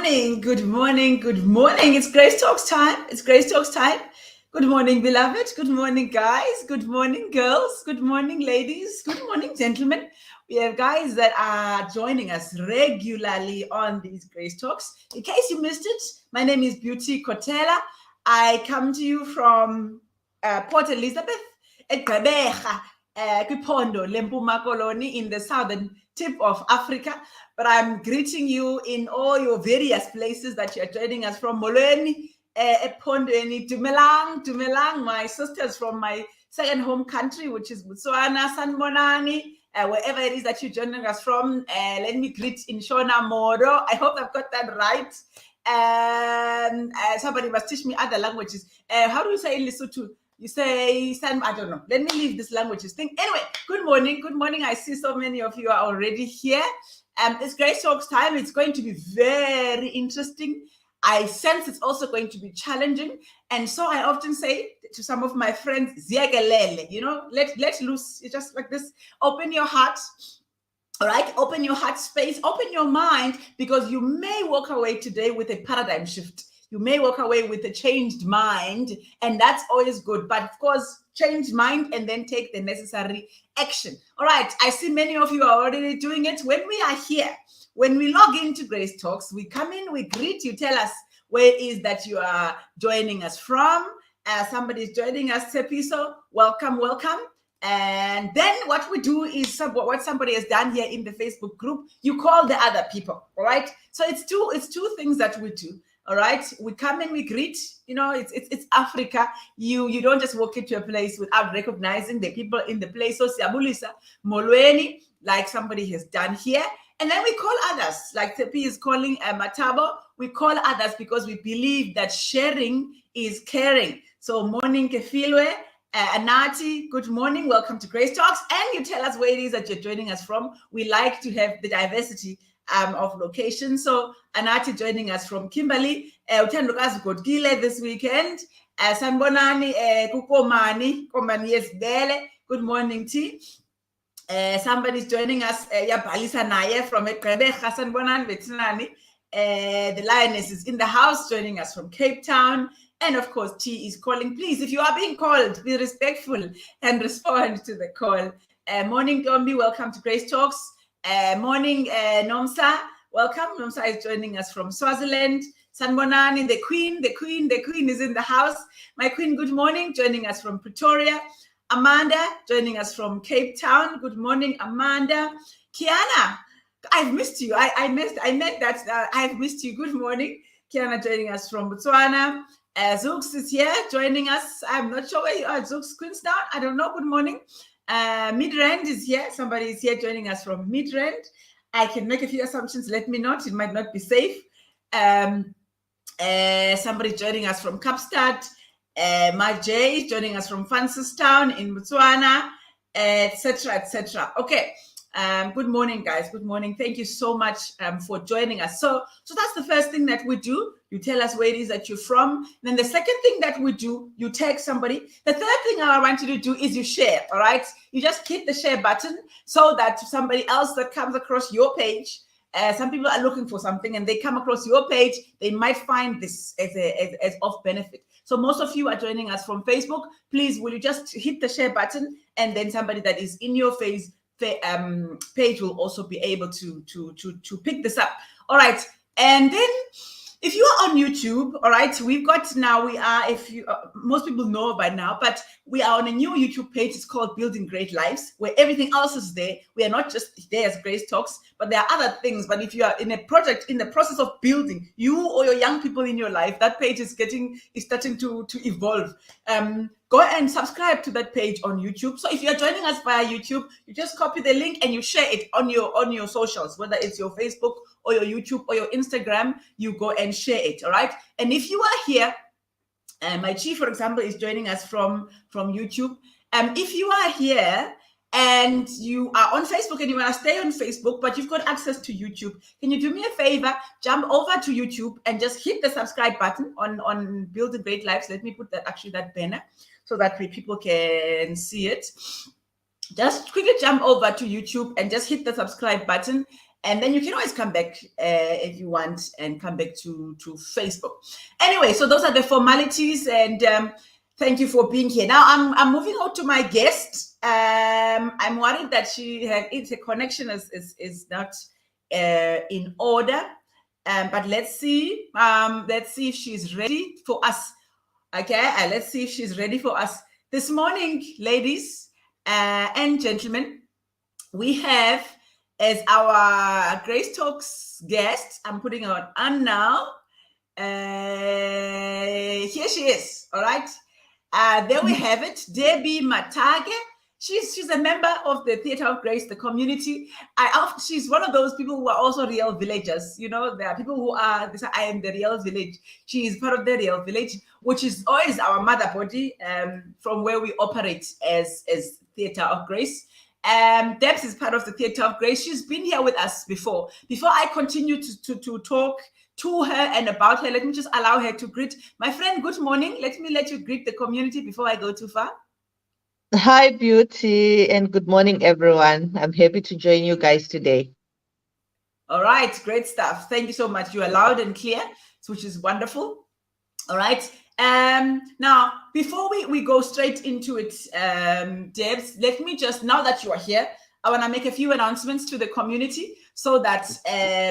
morning, good morning, good morning. It's Grace Talks time. It's Grace Talks time. Good morning, beloved. Good morning, guys. Good morning, girls. Good morning, ladies. Good morning, gentlemen. We have guys that are joining us regularly on these Grace Talks. In case you missed it, my name is Beauty Kotela. I come to you from Port Elizabeth, eGqeberha, Kwipondo leMpuma Koloni in the southern tip of Africa. But I'm greeting you in all your various places that you're joining us from. Molweni, Epondweni, Dumelang, my sisters from my second home country, which is Botswana, Sanbonani, wherever it is that you're joining us from. Let me greet in Shona Moro. I hope I've got that right. Somebody must teach me other languages. How do you say in Lesotho? You say, I don't know. Let me leave this languages thing. Anyway, good morning. Good morning. I see so many of you are already here. It's Grace Talks time. It's going to be very interesting. I sense it's also going to be challenging. And so I often say to some of my friends, Ziegelele, let loose. It's just like this. Open your heart. All right, open your heart space, open your mind, because you may walk away today with a paradigm shift. You may walk away with a changed mind, and that's always good. But of course, change mind and then take the necessary action. All right, I see many of you are already doing it. When we are here, when we log into Grace Talks, we come in, we greet you, tell us where it is that you are joining us from. Somebody is joining us, Tepiso. Welcome, welcome. And then what we do is what somebody has done here in the Facebook group. You call the other people, all right? So it's two things that we do, all right? We come in, we greet. It's Africa. You don't just walk into a place without recognizing the people in the place. So siyabulisa, molweni, like somebody has done here. And then we call others, like Tepi is calling Matabo. We call others because we believe that sharing is caring. So morning kefilwe. Anati, good morning. Welcome to Grace Talks. And you tell us where it is that you're joining us from. We like to have the diversity of locations. So Anati joining us from Kimberley. Uthandokazi Godgile this weekend. Sanbonani, Kukomani, Komani. Good morning, T. Somebody's joining us. Yabalisa Naye from eGqeberha, Sanbonani, Vetinani. The Lioness is in the house joining us from Cape Town. And of course, T is calling. Please, if you are being called, be respectful and respond to the call. Morning, Dombi. Welcome to Grace Talks. Morning, Nomsa. Welcome. Nomsa is joining us from Swaziland. Sanbonani, the queen is in the house. My queen, good morning. Joining us from Pretoria. Amanda, joining us from Cape Town. Good morning, Amanda. Kiana, I've missed you. I meant that I've missed you. Good morning. Kiana joining us from Botswana. Zooks is here joining us. I'm not sure where you are, Zooks, Queenstown. I don't know. Good morning. Midrand is here. Somebody is here joining us from Midrand. I can make a few assumptions. Let me not. It might not be safe. Somebody joining us from Kapstad. Majay is joining us from Francistown in Botswana, etc., etc. Okay. Good morning, guys. Good morning. Thank you so much for joining us. So that's the first thing that we do. You tell us where it is that you're from. Then the second thing that we do, you tag somebody. The third thing I want you to do is you share, all right? You just hit the share button so that somebody else that comes across your page, some people are looking for something and they come across your page, they might find this as of benefit. So most of you are joining us from Facebook. Please, will you just hit the share button, and then somebody that is in your page will also be able to pick this up. All right. And then if you are on YouTube, all right, most people know by now, but we are on a new YouTube page. It's called Building Great Lives, where everything else is there. We are not just there as Grace Talks, but there are other things. But if you are in a project, in the process of building, you or your young people in your life, that page is starting to evolve. Go and subscribe to that page on YouTube. So if you're joining us via YouTube, you just copy the link and you share it on your socials, whether it's your Facebook or your YouTube or your Instagram, you go and share it, all right? And if you are here, my chief, for example, is joining us from YouTube. If you are here and you are on Facebook and you want to stay on Facebook, but you've got access to YouTube, can you do me a favor? Jump over to YouTube and just hit the subscribe button on Building Great Lives. Let me put that banner so that people can see it. Just quickly jump over to YouTube and just hit the subscribe button. And then you can always come back if you want and come back to Facebook. Anyway, so those are the formalities, and thank you for being here. Now I'm moving on to my guest. I'm worried that the connection is not in order. But let's see if she's ready for us. Okay, let's see if she's ready for us this morning, ladies and gentlemen. We have as our Grace Talks guest, I'm putting her on now. Here she is. All right. There we have it. Debra Matake. She's a member of the Theatre of Grace, the community. She's one of those people who are also real villagers. You know, there are people who are, they say, I am the real village. She is part of the real village, which is always our mother body from where we operate as Theatre of Grace. Debs is part of the Theatre of Grace. She's been here with us before. Before I continue to talk to her and about her, let me just allow her to greet. My friend, good morning. Let you greet the community before I go too far. Hi, Beauty, and good morning, everyone. I'm happy to join you guys today. All right, great stuff. Thank you so much. You are loud and clear, which is wonderful. All right. Now, before we go straight into it, Debs, let me just, now that you are here, I want to make a few announcements to the community so that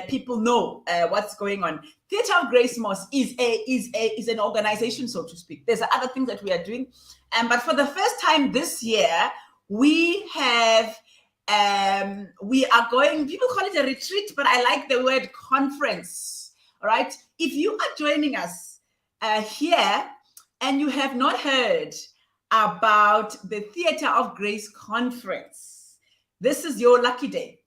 people know what's going on. Theatre of Grace Moss is an organization, so to speak. There's other things that we are doing, but for the first time this year, we have we are going. People call it a retreat, but I like the word conference. All right, if you are joining us here and you have not heard about the Theatre of Grace conference, this is your lucky day.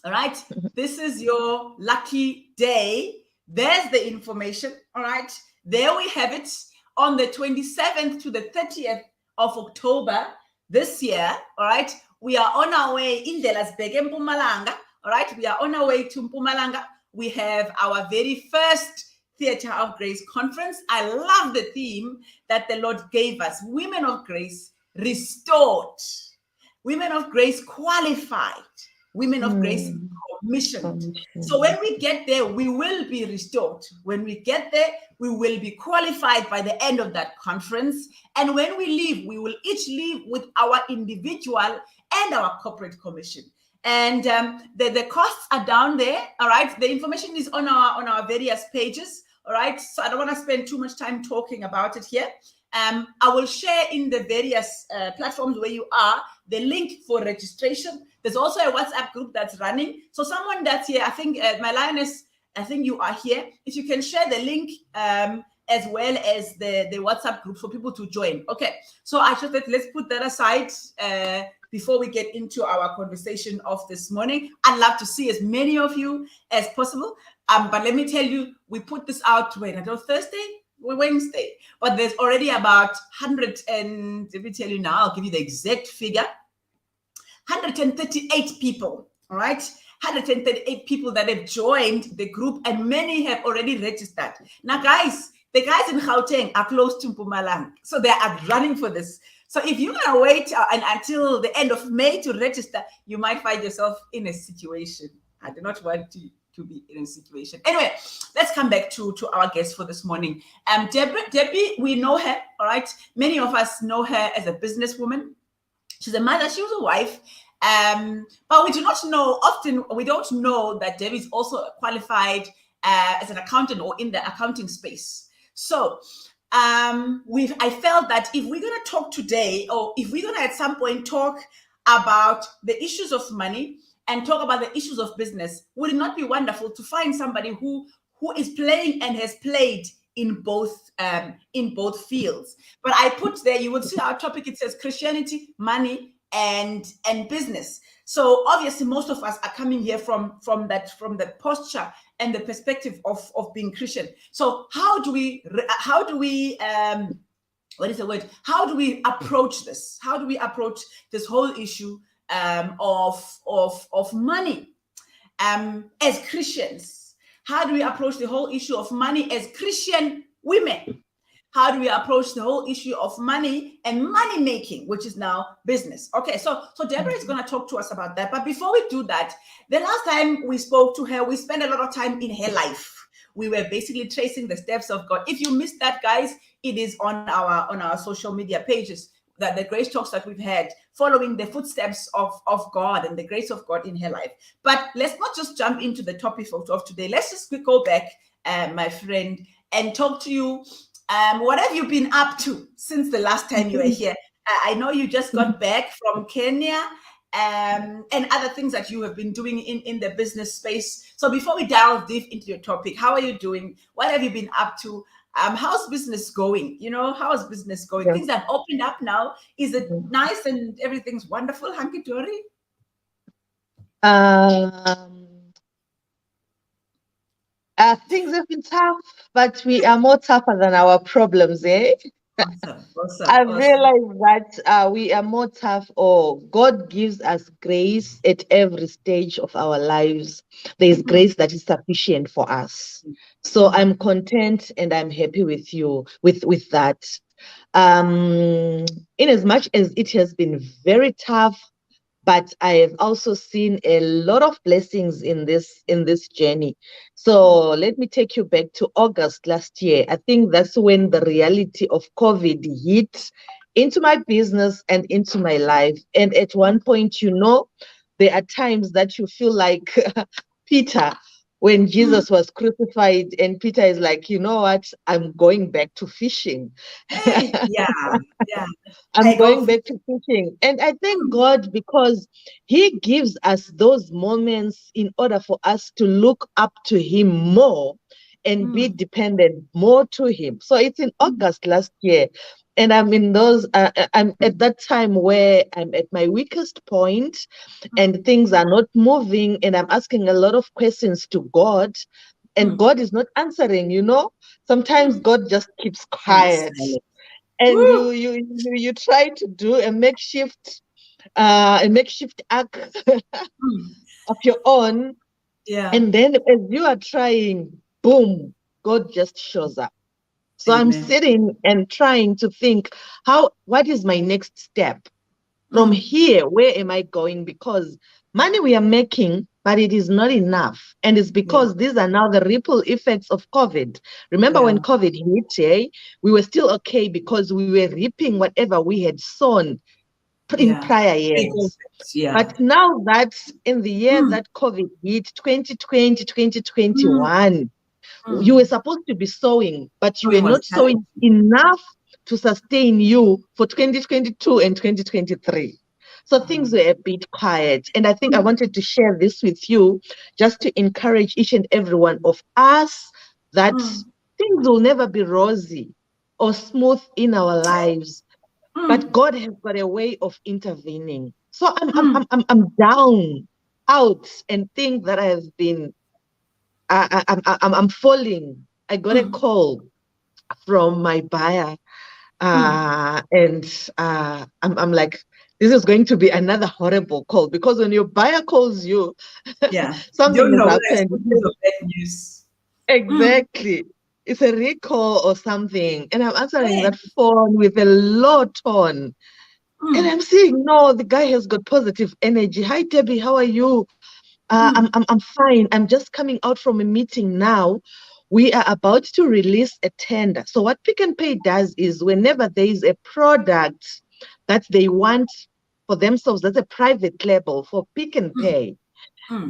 All right, this is your lucky day. There's the information. All right, there we have it, on the 27th to the 30th of October this year. All right, we are on our way in Delasbeke, Mpumalanga. All right, we are on our way to Mpumalanga. We have our very first Theatre of Grace conference. I love the theme that the Lord gave us: Women of Grace restored, Women of Grace qualified, Women of Grace commissioned. So when we get there, we will be restored. When we get there, we will be qualified by the end of that conference. And when we leave, we will each leave with our individual and our corporate commission. And the costs are down there. All right, the information is on our various pages. All right, so I don't want to spend too much time talking about it here. I will share in the various platforms where you are the link for registration. There's also a WhatsApp group that's running. So someone that's here, I think my lioness, I think you are here. If you can share the link as well as the WhatsApp group for people to join. Okay, so I should let's put that aside before we get into our conversation of this morning. I'd love to see as many of you as possible. But let me tell you, we put this out when? Until Thursday? Wednesday. But there's already about 100 and, let me tell you now, I'll give you the exact figure. 138 people, all right? 138 people that have joined the group, and many have already registered. Now, guys, the guys in Gauteng are close to Mpumalanga, so they are running for this. So if you're going to wait until the end of May to register, you might find yourself in a situation. I do not want to be in a situation. Anyway, let's come back to our guest for this morning. Debbie, we know her, all right? Many of us know her as a businesswoman. She's a mother, she was a wife. But we do not know, often we don't know that Debbie is also qualified as an accountant or in the accounting space. So I felt that if we're going to talk today, or if we're going to at some point talk about the issues of money and talk about the issues of business, would it not be wonderful to find somebody who is playing and has played in both fields? But I put there, you would see our topic, it says Christianity, money, and business. So obviously most of us are coming here from the posture and the perspective of being Christian. So how do we what is the word? How do we approach this? How do we approach this whole issue of money as Christians? How do we approach the whole issue of money as Christian women? how do we approach the whole issue of money and money making, which is now business. Okay, so Debra is going to talk to us about that. But before we do that, the last time we spoke to her, we spent a lot of time in her life. We were basically tracing the steps of God. If you missed that, guys, it is on our social media pages, that the grace talks that we've had, following the footsteps of God and the grace of God in her life. But let's not just jump into the topic of today. Let's just go back, my friend, and talk to you. What have you been up to since the last time you were here? I know you just got back from Kenya, and other things that you have been doing in the business space. So before we delve deep into your topic, how are you doing? What have you been up to? How's business going? How is business going? Yeah. Things have opened up now. Is it nice and everything's wonderful, hunky dory? Things have been tough, but we are more tougher than our problems, eh? Awesome. I realize that we are more tough, or God gives us grace at every stage of our lives. There is grace that is sufficient for us. So I'm content and I'm happy with you with that. In as much as it has been very tough, but I have also seen a lot of blessings in this journey. So let me take you back to August last year. I think that's when the reality of COVID hit into my business and into my life. And at one point, there are times that you feel like Peter when Jesus was crucified, and Peter is like, you know what? I'm going back to fishing. Hey, yeah. I'm I go going back to fishing. And I thank God because He gives us those moments in order for us to look up to Him more and be dependent more to Him. So it's in August last year. And I'm I'm at that time where I'm at my weakest point and things are not moving. And I'm asking a lot of questions to God. And God is not answering, Sometimes God just keeps quiet and you try to do a makeshift ark of your own, Yeah. and then as you are trying, boom, God just shows up. So I'm Amen. sitting and trying to think, what is my next step from here? Where am I going? Because money we are making, but it is not enough. And it's because these are now the ripple effects of COVID. Remember when COVID hit, we were still okay because we were reaping whatever we had sown in prior years. Yeah. But now that in the year that COVID hit, 2020, 2021, you were supposed to be sowing, but you were not sowing enough to sustain you for 2022 and 2023. So things were a bit quiet. And I think I wanted to share this with you just to encourage each and every one of us that things will never be rosy or smooth in our lives. But God has got a way of intervening. So I'm down, out, and think that I have been I'm falling. I got a call from my buyer, and I'm like, this is going to be another horrible call, because when your buyer calls you, something Don't has know whether it's happened. good news or bad news. Exactly. It's a recall or something, and I'm answering Hey. that phone with a low tone. And I'm saying, no, the guy has got positive energy. Hi, Debbie, how are you? I'm fine. I'm just coming out from a meeting now. We are about to release a tender. So what Pick n Pay does is whenever there is a product that they want for themselves, that's a private label for Pick n Pay,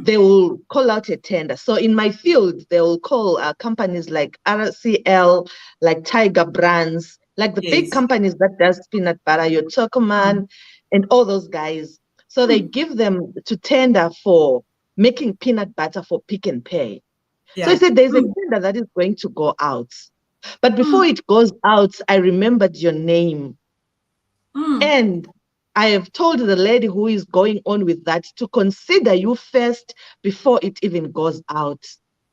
they will call out a tender. So in my field, they will call companies like RCL, like Tiger Brands, like the big companies that does peanut butter, your Chocoman, and all those guys. So they give them to tender for making peanut butter for Pick n Pay. So I said, there's a tender that is going to go out. But before it goes out, I remembered your name. And I have told the lady who is going on with that to consider you first before it even goes out.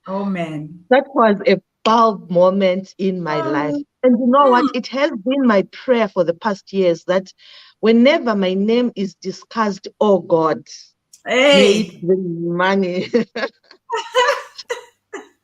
Oh, man. That was a proud moment in my life. And you know what? It has been my prayer for the past years that whenever my name is discussed, oh God, may it bring money.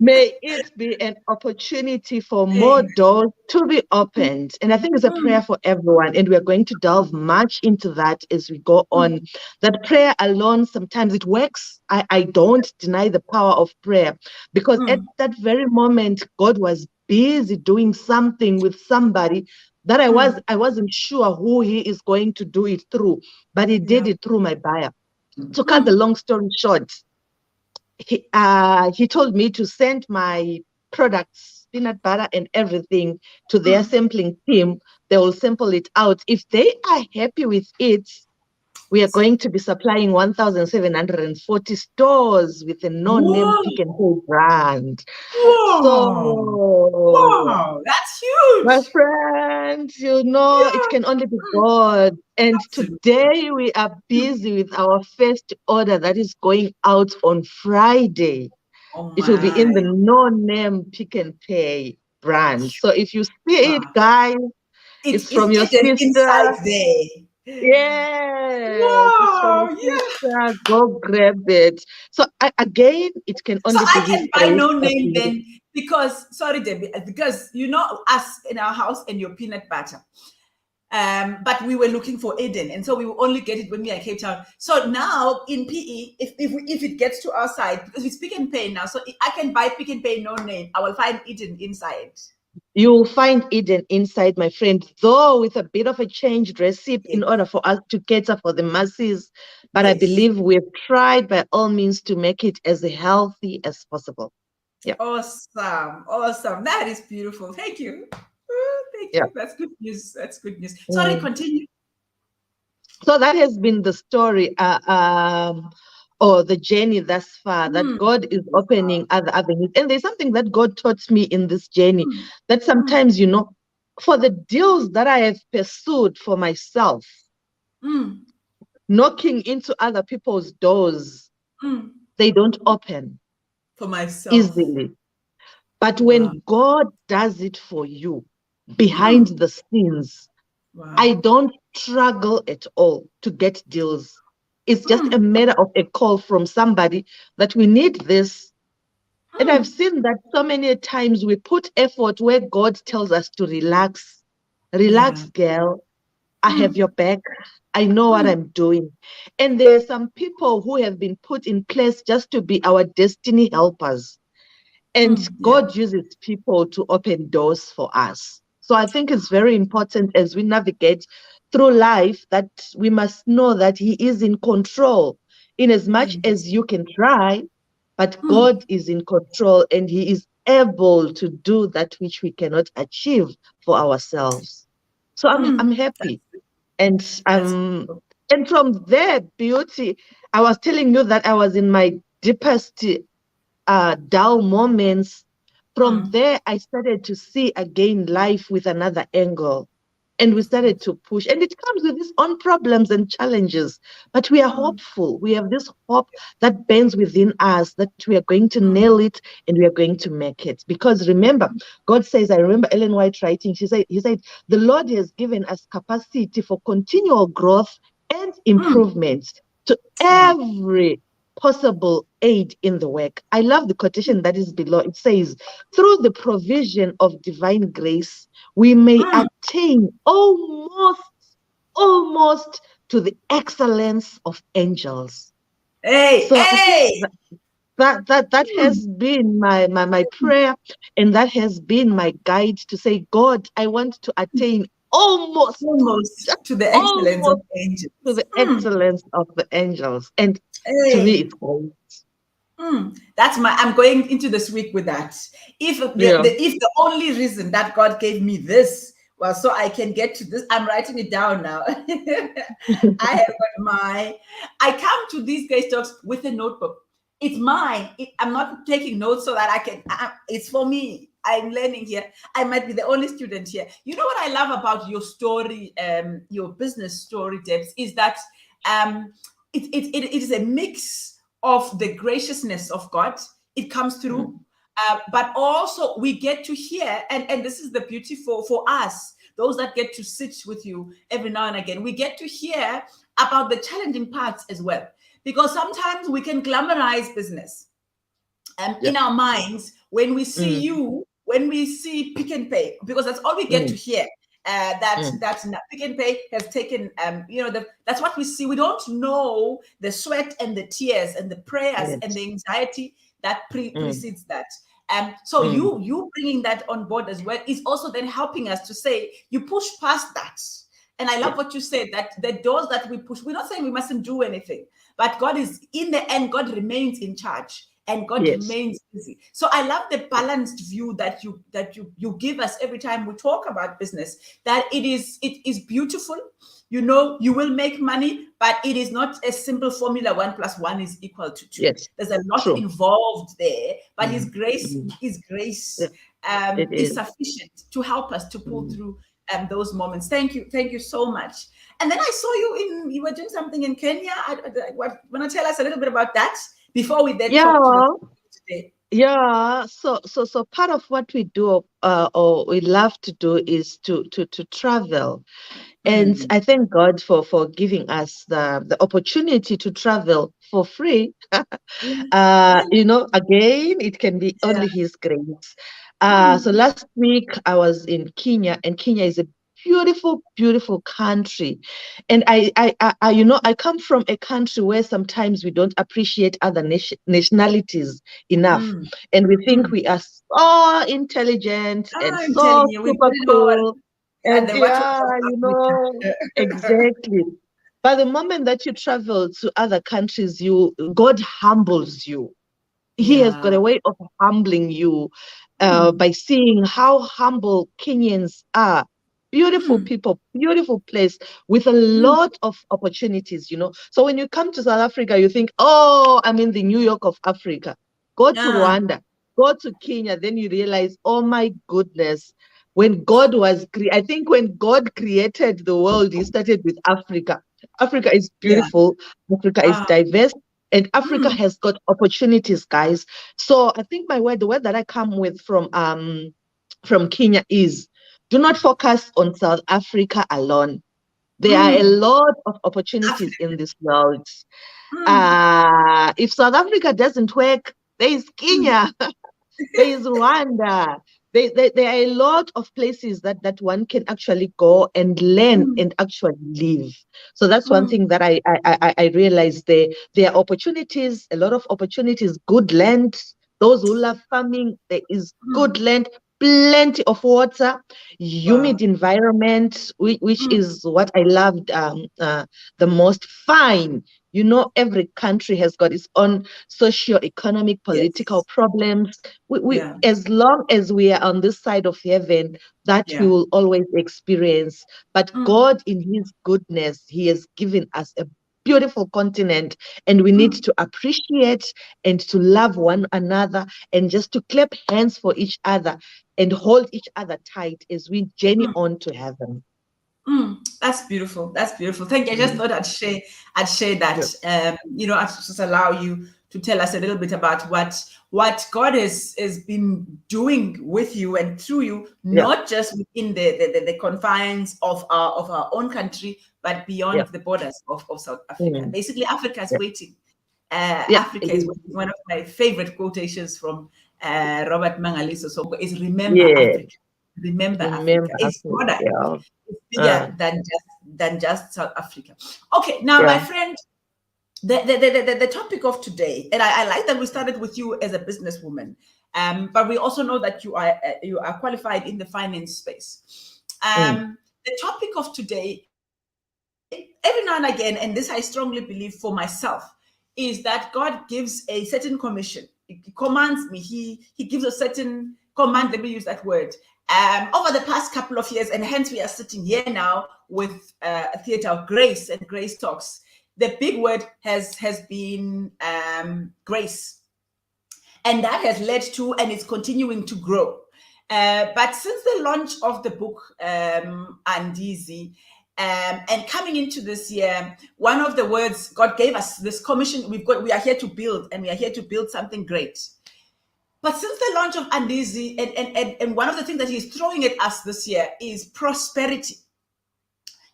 May it be an opportunity for more Thank doors to be you. opened. And I think it's a prayer Mm, for everyone. And we're going to delve much into that as we go on. mm, That prayer alone, sometimes it works. I don't deny the power of prayer, because at mm, that very moment, God was busy doing something with somebody that mm. I wasn't sure who he is going to do it through, but he did Yeah. it through my buyer. To cut the Mm, long story short, he told me to send my products, peanut butter and everything, to their mm. sampling team. They will sample it out. If they are happy with it, we are going to be supplying 1,740 stores with a no-name Whoa, Pick and Pay brand. whoa, So, wow, that's my huge. friends, it Yeah, can only be God. And absolutely. today we are Mm. busy with our first order that is going out on Friday. Oh It will be in my, the no-name Pick and Pay brand. So if you see it, wow. guys, It's it's from your hidden inside sister. there. Yes, it's from Wow, your yeah. sister. Go grab it. So again, it can So only I be His can buy grace no that name we then because, sorry, Debbie, because us in our house and your peanut butter. But we were looking for Eden, and so we will only get it when we are in Cape Town. So now in PE, if it gets to our side, because it's Pick and Pay now, so I can buy Pick and Pay no name. I will find Eden inside. You'll find Eden inside, my friend, though with a bit of a changed recipe Yes, in order for us to cater for the masses. But I yes. believe we've tried by all means to make it as healthy as possible. Yeah, Awesome, awesome. That is beautiful. Thank you. Thank yeah. you. That's good news. That's good news. Sorry, Mm. continue. So that has been the story, or the journey thus far, that Mm, God is opening wow. other avenues. And there's something that God taught me in this journey, Mm, that mm, sometimes, for the deals that I have pursued for myself, mm. knocking into other people's doors, Mm. they don't open For myself. easily. But Wow. when God does it for you behind Mm, the scenes, wow. I don't struggle at all to get deals. It's just a Mm, matter of a call from somebody that we need this. And I've mm. seen that so many times we put effort where God tells us to relax. Yeah. Relax, girl. I have Mm, your back. I know what mm, I'm doing. And there are some people who have been put in place just to be our destiny helpers. And yeah. God uses people to open doors for us. So I think it's very important as we navigate through life that we must know that He is in control, in as much Yes. as you can try, but Mm, God is in control and He is able to do that which we cannot achieve for ourselves. So I'm mm. happy. And That's and from there, beauty, I was telling you that I was in my deepest dull moments. From mm, there, I started to see again life with another angle. And we of started course. to push. And it comes with its own problems and challenges. But we are Mm, hopeful. We have this hope that burns within us that we are going to mm, nail it and we are going to make it. Because remember, God says, I remember Ellen White writing, He said, the Lord has given us capacity for continual growth and mm. improvement to Wow. every possible aid in the work. I love the quotation that is below. It says, through the provision of divine grace, we may Mm. attain almost to the excellence of angels. Hey, So I think hey. that Mm. has been my prayer, and that has been my guide to say, God, I want to attain almost, Almost just to the excellence of almost to angels. the excellence of the angels. And to me, Hey. it's great. That's I'm going into this week with that. Yeah. If the only reason that God gave me this was so I can get to this, I'm writing it down now. I have got I come to these guys talks with a notebook. It's mine. I'm not taking notes so that I can. It's for me. I'm learning here. I might be the only student here. You know what I love about your story, your business story, Debs, is that it is a mix of the graciousness of God. It comes through, but also we get to hear, and this is the beauty for us, those that get to sit with you every now and again. We get to hear about the challenging parts as well, because sometimes we can glamorize business Yeah. in our minds when we see you, when we see Pick and Pay, because that's all we get to hear. That Pick and Pay has taken, that's what we see. We don't know the sweat and the tears and the prayers and the anxiety that precedes that. So you bringing that on board as well is also then helping us to say, you push past that. And I love what you said, that the doors that we push, we're not saying we mustn't do anything, but God is, in the end, God remains in charge and God remains busy. So I love the balanced view that you give us every time we talk about business, that it is beautiful. You know, you will make money, but it is not a simple formula, 1 + 1 is equal to 2. Yes. There's a lot involved there, but his grace is sufficient to help us to pull through those moments. Thank you so much. And then I saw you were doing something in Kenya. Want to tell us a little bit about that before we then talk to today? Yeah, so part of what we do or we love to do is to travel. And I thank God for giving us the opportunity to travel for free. Again, it can be only His grace. So last week I was in Kenya, and Kenya is a beautiful, beautiful country. And I come from a country where sometimes we don't appreciate other nationalities enough. And we think we are so intelligent and so super cool. And exactly. But the moment that you travel to other countries, God humbles you. He has got a way of humbling you by seeing how humble Kenyans are. Beautiful people, beautiful place with a lot of opportunities, So when you come to South Africa, you think, oh, I'm in the New York of Africa. Go to Rwanda, go to Kenya, then you realize, oh my goodness, when God created the world, He started with Africa. Africa is beautiful. Africa is diverse. And Africa has got opportunities, guys. So I think the word that I come with from Kenya is, do not focus on South Africa alone. There are a lot of opportunities in this world. If South Africa doesn't work, there is Kenya. There is Rwanda. There are a lot of places that one can actually go and learn and actually live. So that's one thing that I realized there. There are opportunities, a lot of opportunities, good land. Those who love farming, there is good land, plenty of water, humid environment, which is what I loved the most. Fine. Every country has got its own socio-economic, political problems. As long as we are on this side of heaven, that we will always experience. But God, in His goodness, He has given us a beautiful continent, and we need to appreciate and to love one another and just to clap hands for each other and hold each other tight as we journey on to heaven. That's beautiful. That's beautiful. Thank you. I just thought I'd share that. I'd just allow you to tell us a little bit about what God has been doing with you and through you, not just within the confines of our own country, but beyond the borders of South Africa. Basically, Africa is waiting. Africa is waiting. One of my favorite quotations from Robert Mangaliso Songo is "Remember Africa." Remember Africa. It's broader. It's bigger than just South Africa. Okay, now my friend, the topic of today, and I like that we started with you as a businesswoman, but we also know that you are qualified in the finance space. The topic of today, every now and again, and this I strongly believe for myself, is that God gives a certain commission. He commands me. He gives a certain command. Let me use that word. Over the past couple of years, and hence we are sitting here now with a Theatre of Grace and Grace Talks. The big word has been grace, and that has led to, and it's continuing to grow. But since the launch of the book Andizi, and coming into this year, one of the words God gave us, this commission, we are here to build, and we are here to build something great. But since the launch of Andizi, and one of the things that He's throwing at us this year is prosperity.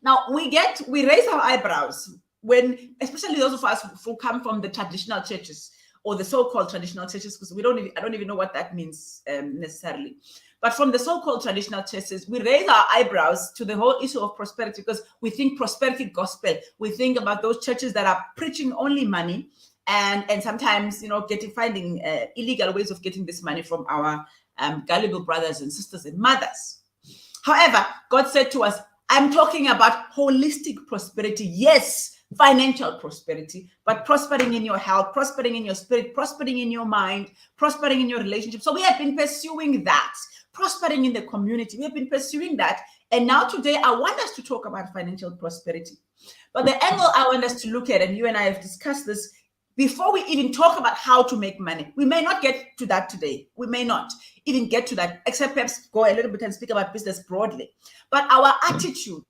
Now we raise our eyebrows when, especially those of us who come from the traditional churches, or the so-called traditional churches, because I don't even know what that means necessarily. But from the so-called traditional churches, we raise our eyebrows to the whole issue of prosperity, because we think prosperity gospel. We think about those churches that are preaching only money, and sometimes, finding illegal ways of getting this money from our gullible brothers and sisters and mothers. However, God said to us, I'm talking about holistic prosperity. Yes, financial prosperity, but prospering in your health, prospering in your spirit, prospering in your mind, prospering in your relationship. So we have been pursuing that, prospering in the community. We have been pursuing that. And now today, I want us to talk about financial prosperity. But the angle I want us to look at, and you and I have discussed this, before we even talk about how to make money, we may not get to that today. We may not even get to that, except perhaps go a little bit and speak about business broadly. But our attitude,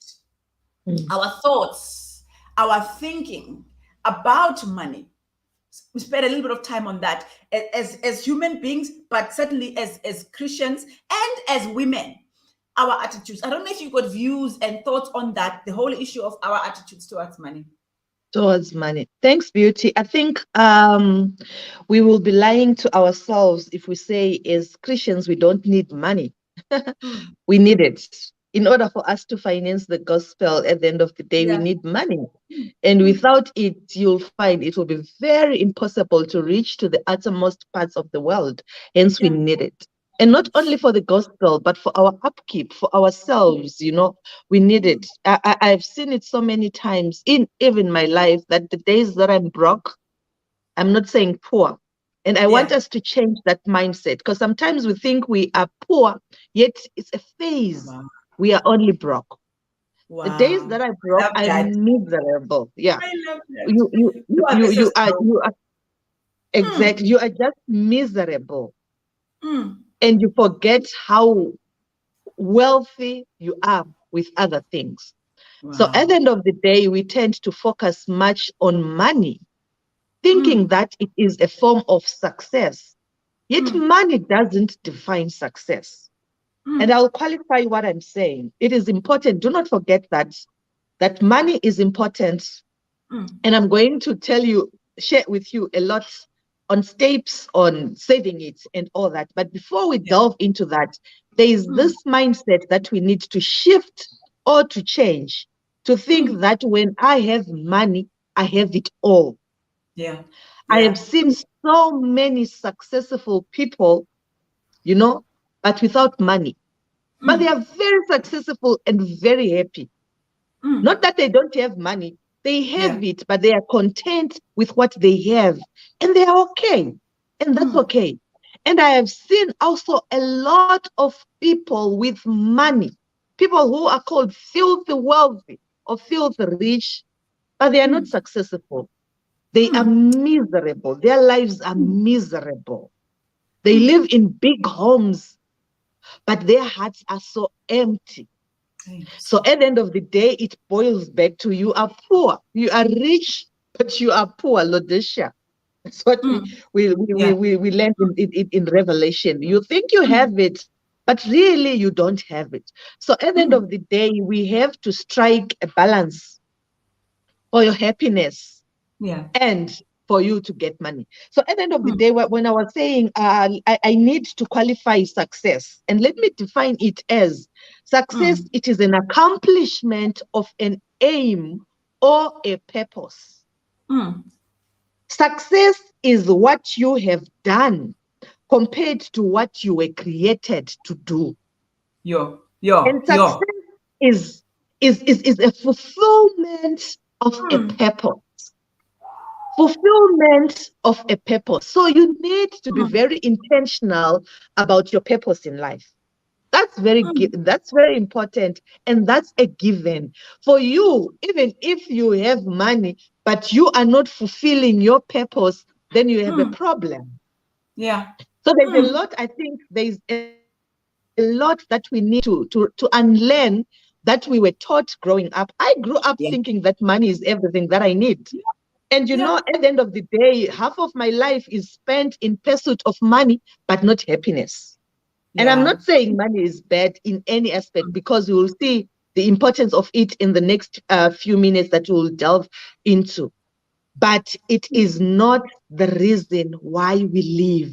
our thoughts, our thinking about money, we spend a little bit of time on that as human beings, but certainly as Christians and as women, our attitudes. I don't know if you've got views and thoughts on that, the whole issue of our attitudes towards money. Towards money. Thanks, Beauty. I think we will be lying to ourselves if we say as Christians we don't need money. We need it. In order for us to finance the gospel at the end of the day, we need money. And without it, you'll find it will be very impossible to reach to the uttermost parts of the world. Hence, we need it. And not only for the gospel, but for our upkeep, for ourselves, we need it. I've seen it so many times in even my life that the days that I'm broke, I'm not saying poor. And I want us to change that mindset, because sometimes we think we are poor, yet it's a phase. Wow. We are only broke. Wow. The days that I broke, I'm miserable. Yeah. I love that. You are exactly. You are just miserable. And you forget how wealthy you are with other things. Wow. So at the end of the day, we tend to focus much on money, thinking that it is a form of success. Yet money doesn't define success. And I'll qualify what I'm saying. It is important. Do not forget that money is important. And I'm going to share with you a lot on steps on saving it and all that. But before we delve into that, there is this mindset that we need to shift or to change, to think that when I have money, I have it all. Yeah. I have seen so many successful people, but without money. But they are very successful and very happy. Not that they don't have money. They have it, but they are content with what they have. And they are okay. And that's okay. And I have seen also a lot of people with money, people who are called filthy wealthy or filthy rich, but they are not successful. They are miserable. Their lives are miserable. They live in big homes, but their hearts are so empty. So at the end of the day, it boils back to you are poor. You are rich, but you are poor, Laodicea. That's what we learned in Revelation. You think you have it, but really you don't have it. So at the end of the day, we have to strike a balance for your happiness and for you to get money. So at the end of the day, when I was saying I need to qualify success, and let me define it as success, it is an accomplishment of an aim or a purpose. Success is what you have done compared to what you were created to do. And success is a fulfillment of a purpose. Fulfillment of a purpose. So you need to be very intentional about your purpose in life. That's very important, and that's a given for you. Even if you have money, but you are not fulfilling your purpose, then you have a problem. Yeah. So there's a lot. I think there's a lot that we need to unlearn that we were taught growing up. I grew up thinking that money is everything that I need. And at the end of the day, half of my life is spent in pursuit of money, but not happiness. And I'm not saying money is bad in any aspect, because we will see the importance of it in the next few minutes that we'll delve into. But it is not the reason why we live.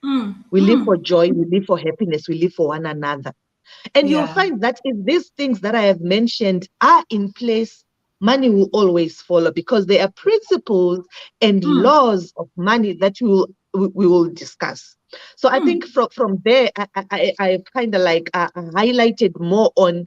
Mm. We live for Mm. joy, we live for happiness, we live for one another. And you'll Yeah. find that if these things that I have mentioned are in place, money will always follow, because there are principles and Mm. laws of money that we will discuss. So I think Mm. from there, I kind of like highlighted more on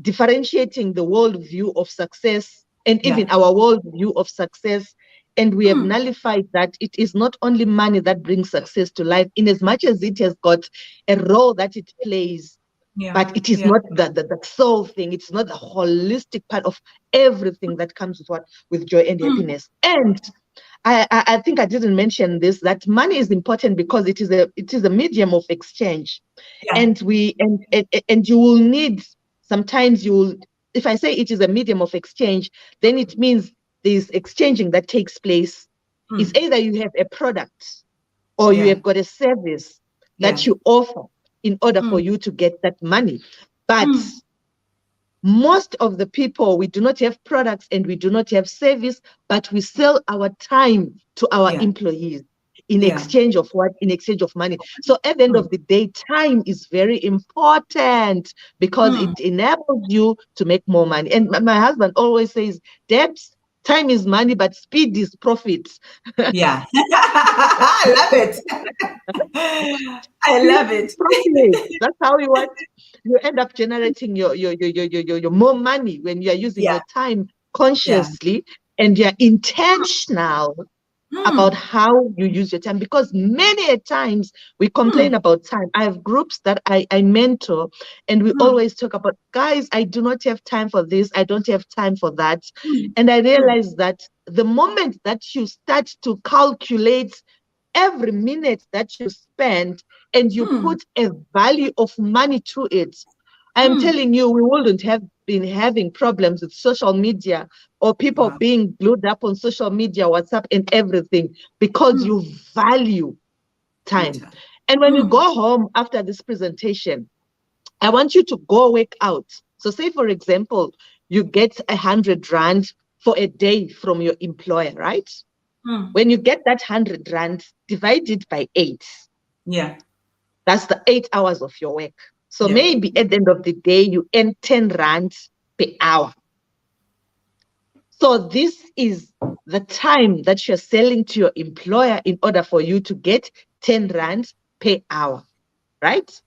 differentiating the worldview of success and Yeah. even our worldview of success. And we have Mm. nullified that it is not only money that brings success to life, in as much as it has got a role that it plays, Yeah. but it is Yeah. not the sole thing. It's not the holistic part of everything that comes with joy and Mm. happiness. And I think I didn't mention this, that money is important because it is a medium of exchange. Yeah. And you will need, sometimes you will, if I say it is a medium of exchange, then it means there's exchanging that takes place. It's Mm. either you have a product or you Yeah. have got a service Yeah. that you offer in order for Mm. you to get that money. But Mm. most of the people, we do not have products and we do not have service, but we sell our time to our Yeah. employees in Yeah. exchange of what? In exchange of money. So at the end Mm. of the day, time is very important because Mm. it enables you to make more money. And my husband always says, Debs, time is money, but speed is profit. Yeah. I love it. I Speed love is it. profit. That's how you end up generating your more money when you are using Yeah. your time Yeah. consciously and you're intentional about Mm. how you use your time, because many a times we complain Mm. about time. I have groups that I mentor, and we Mm. always talk about, guys, I do not have time for this, I don't have time for that. Mm. And I Mm. realize that the moment that you start to calculate every minute that you spend and you Mm. put a value of money to it, I'm Mm. telling you, we wouldn't have been having problems with social media or people Wow. being glued up on social media, WhatsApp, and everything, because Mm. you value Your time. time. And when you Mm. go home after this presentation, I want you to go work out. So, say, for example, you get 100 rand for a day from your employer, right? Mm. When you get that 100 rand, divide it by 8. Yeah. That's the 8 hours of your work. So Yeah. maybe at the end of the day, you earn 10 rand per hour. So this is the time that you're selling to your employer in order for you to get 10 rand per hour, right?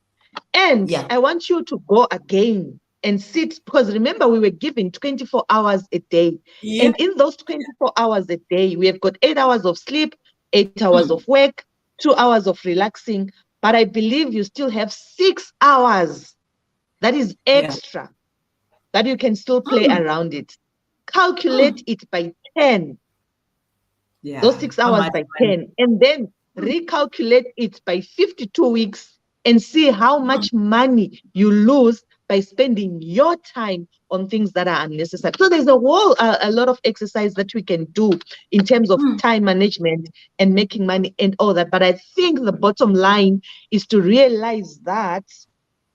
And Yeah. I want you to go again and sit, because remember, we were given 24 hours a day. Yep. And in those 24 hours a day, we have got 8 hours of sleep, 8 hours Mm. of work, 2 hours of relaxing. But I believe you still have 6 hours that is Yeah. extra that you can still play Mm. around it. Calculate Mm. it by 10, those Yeah. six How hours much by money? 10, and then Mm. recalculate it by 52 weeks and see how Mm. much money you lose by spending your time on things that are unnecessary. So there's a lot of exercise that we can do in terms of Mm. time management and making money and all that. But I think the bottom line is to realize that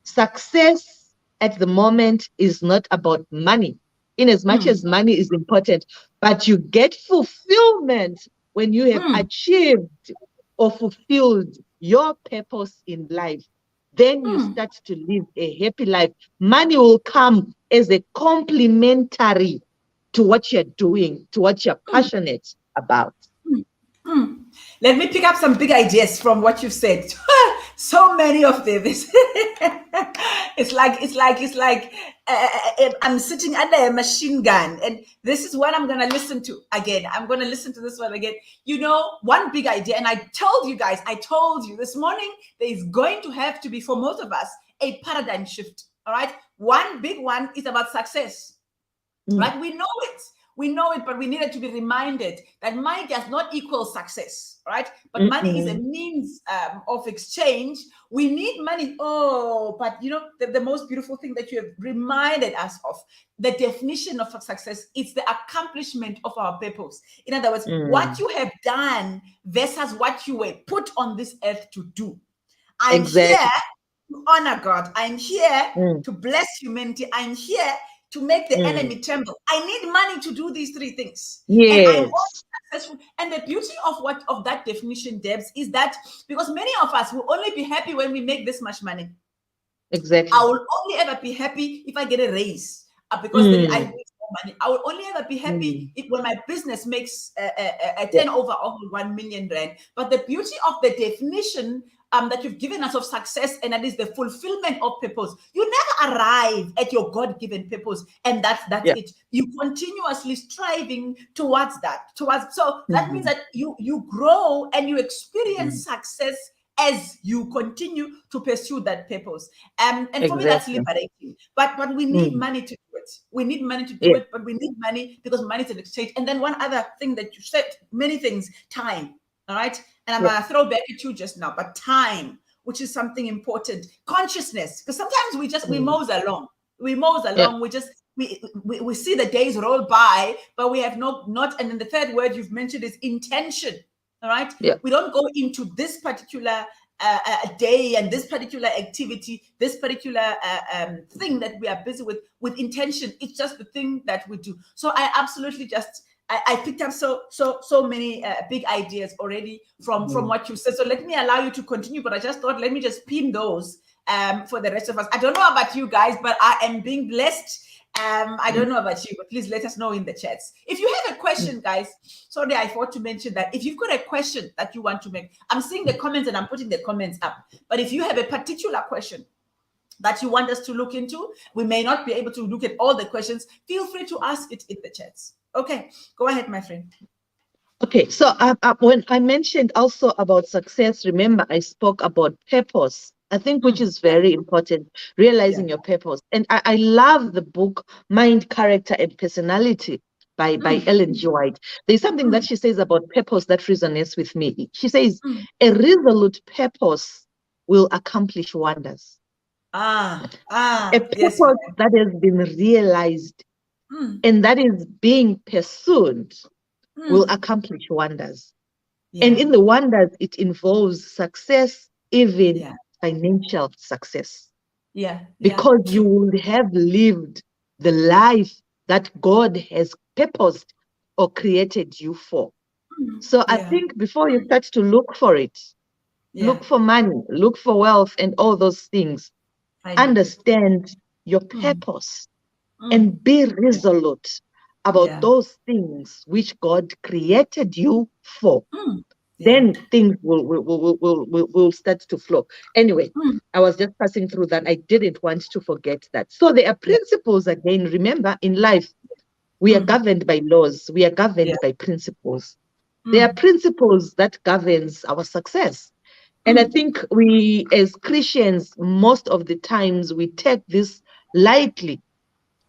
success at the moment is not about money, in as much Mm. as money is important, but you get fulfillment when you have Mm. achieved or fulfilled your purpose in life. Then you Mm. start to live a happy life. Money will come as a complementary to what you're doing, to what you're Mm. passionate about. Mm. Mm. Let me pick up some big ideas from what you've said. So many of them. I'm sitting under a machine gun, and this is what I'm gonna listen to again. I'm gonna listen to this one again. You know, one big idea, and I told you guys, I told you this morning, there is going to have to be, for most of us, a paradigm shift. All right, one big one is about success. Mm, Right? We know it, but we needed to be reminded that money does not equal success, right? But money is a mm-mm. means of exchange. We need money. Oh, but you know, the most beautiful thing that you have reminded us of, the definition of success, it's the accomplishment of our purpose. In other words, what Mm. you have done versus what you were put on this earth to do. I'm here Exactly. to honor God. I'm here Mm, to bless humanity. I'm here to make the mm. enemy tremble. I need money to do these three things. And I'm also Yes. successful. And the beauty of that definition, Debs, is that because many of us will only be happy when we make this much money. Exactly. I will only ever be happy if I get a raise, because then I make more money. I will only ever be happy if when my business makes a turnover of 1 million rand. But the beauty of the definition that you've given us of success, and that is the fulfillment of purpose. You never arrive at your God-given purpose, and that's it. You continuously striving towards that. So that means that you grow and you experience success as you continue to pursue that purpose. And for me, that's liberating. But we need money to do it. We need money to do it, but we need money because money is an exchange. And then one other thing that you said, many things, time. All right. And I'm going to throw back at you just now, but time, which is something important. Consciousness, because sometimes we mose along. We mose along. We just, we see the days roll by, but we have not. And then the third word you've mentioned is intention. All right. We don't go into this particular day and this particular activity, this particular thing that we are busy with intention. It's just the thing that we do. So I absolutely I picked up so many big ideas already from what you said. So let me allow you to continue, but I just thought, let me just pin those for the rest of us. I don't know about you guys, but I am being blessed. I don't know about you, but please let us know in the chats. If you have a question, guys, sorry, I forgot to mention that if you've got a question that you want to make, I'm seeing the comments and I'm putting the comments up. But if you have a particular question that you want us to look into, we may not be able to look at all the questions. Feel free to ask it in the chats. Okay, go ahead, my friend. Okay, so when I mentioned also about success, remember I spoke about purpose. I think which is very important, realizing your purpose. And I love the book Mind, Character, and Personality by Ellen G. White. There's something that she says about purpose that resonates with me. She says, a resolute purpose will accomplish wonders. A purpose that has been realized and that is being pursued will accomplish wonders. And in the wonders, it involves success, even financial success. Because you will have lived the life that God has purposed or created you for. So I think before you start to look for it, look for money, look for wealth and all those things, understand your purpose and be resolute about those things which God created you for. Then things will start to flow. Anyway, I was just passing through that. I didn't want to forget that. So there are principles again. Remember, in life, we are governed by laws. We are governed by principles. There are principles that governs our success. And I think we, as Christians, most of the times we take this lightly.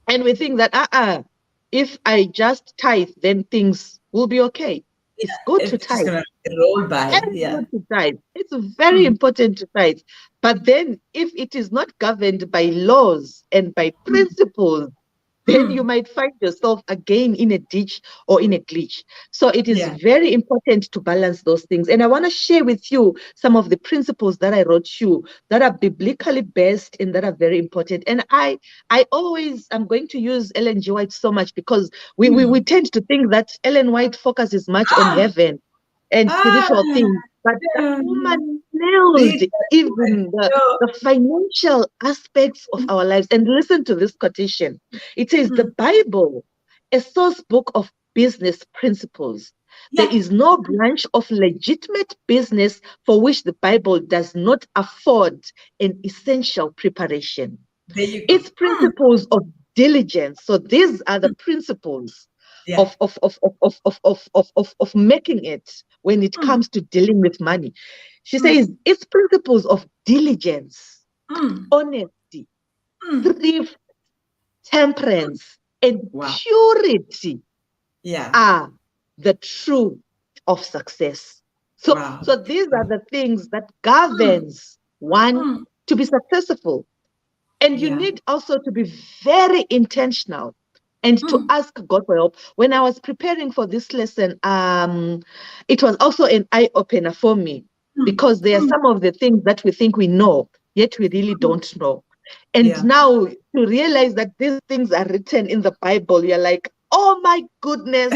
And we think that, if I just tithe, then things will be okay. It's good to tithe. Roll by. Good to tithe. It's very important to tithe. But then if it is not governed by laws and by principles, then you might find yourself again in a ditch or in a glitch. So it is very important to balance those things. And I want to share with you some of the principles that I wrote you that are biblically based and that are very important. And I always am going to use Ellen G. White so much because we tend to think that Ellen White focuses much on heaven and spiritual things. But the woman nailed even the financial aspects of our lives. And listen to this quotation. It says, the Bible, a source book of business principles. There is no branch of legitimate business for which the Bible does not afford an essential preparation. Its principles of diligence. So these are the principles of making it when it comes to dealing with money. She says its principles of diligence, honesty, thrift, temperance, and purity are the truth of success. So these are the things that governs one to be successful. And you need also to be very intentional and to ask God for help. When I was preparing for this lesson, it was also an eye-opener for me because there are some of the things that we think we know, yet we really don't know. And now to realize that these things are written in the Bible, you're like, oh my goodness.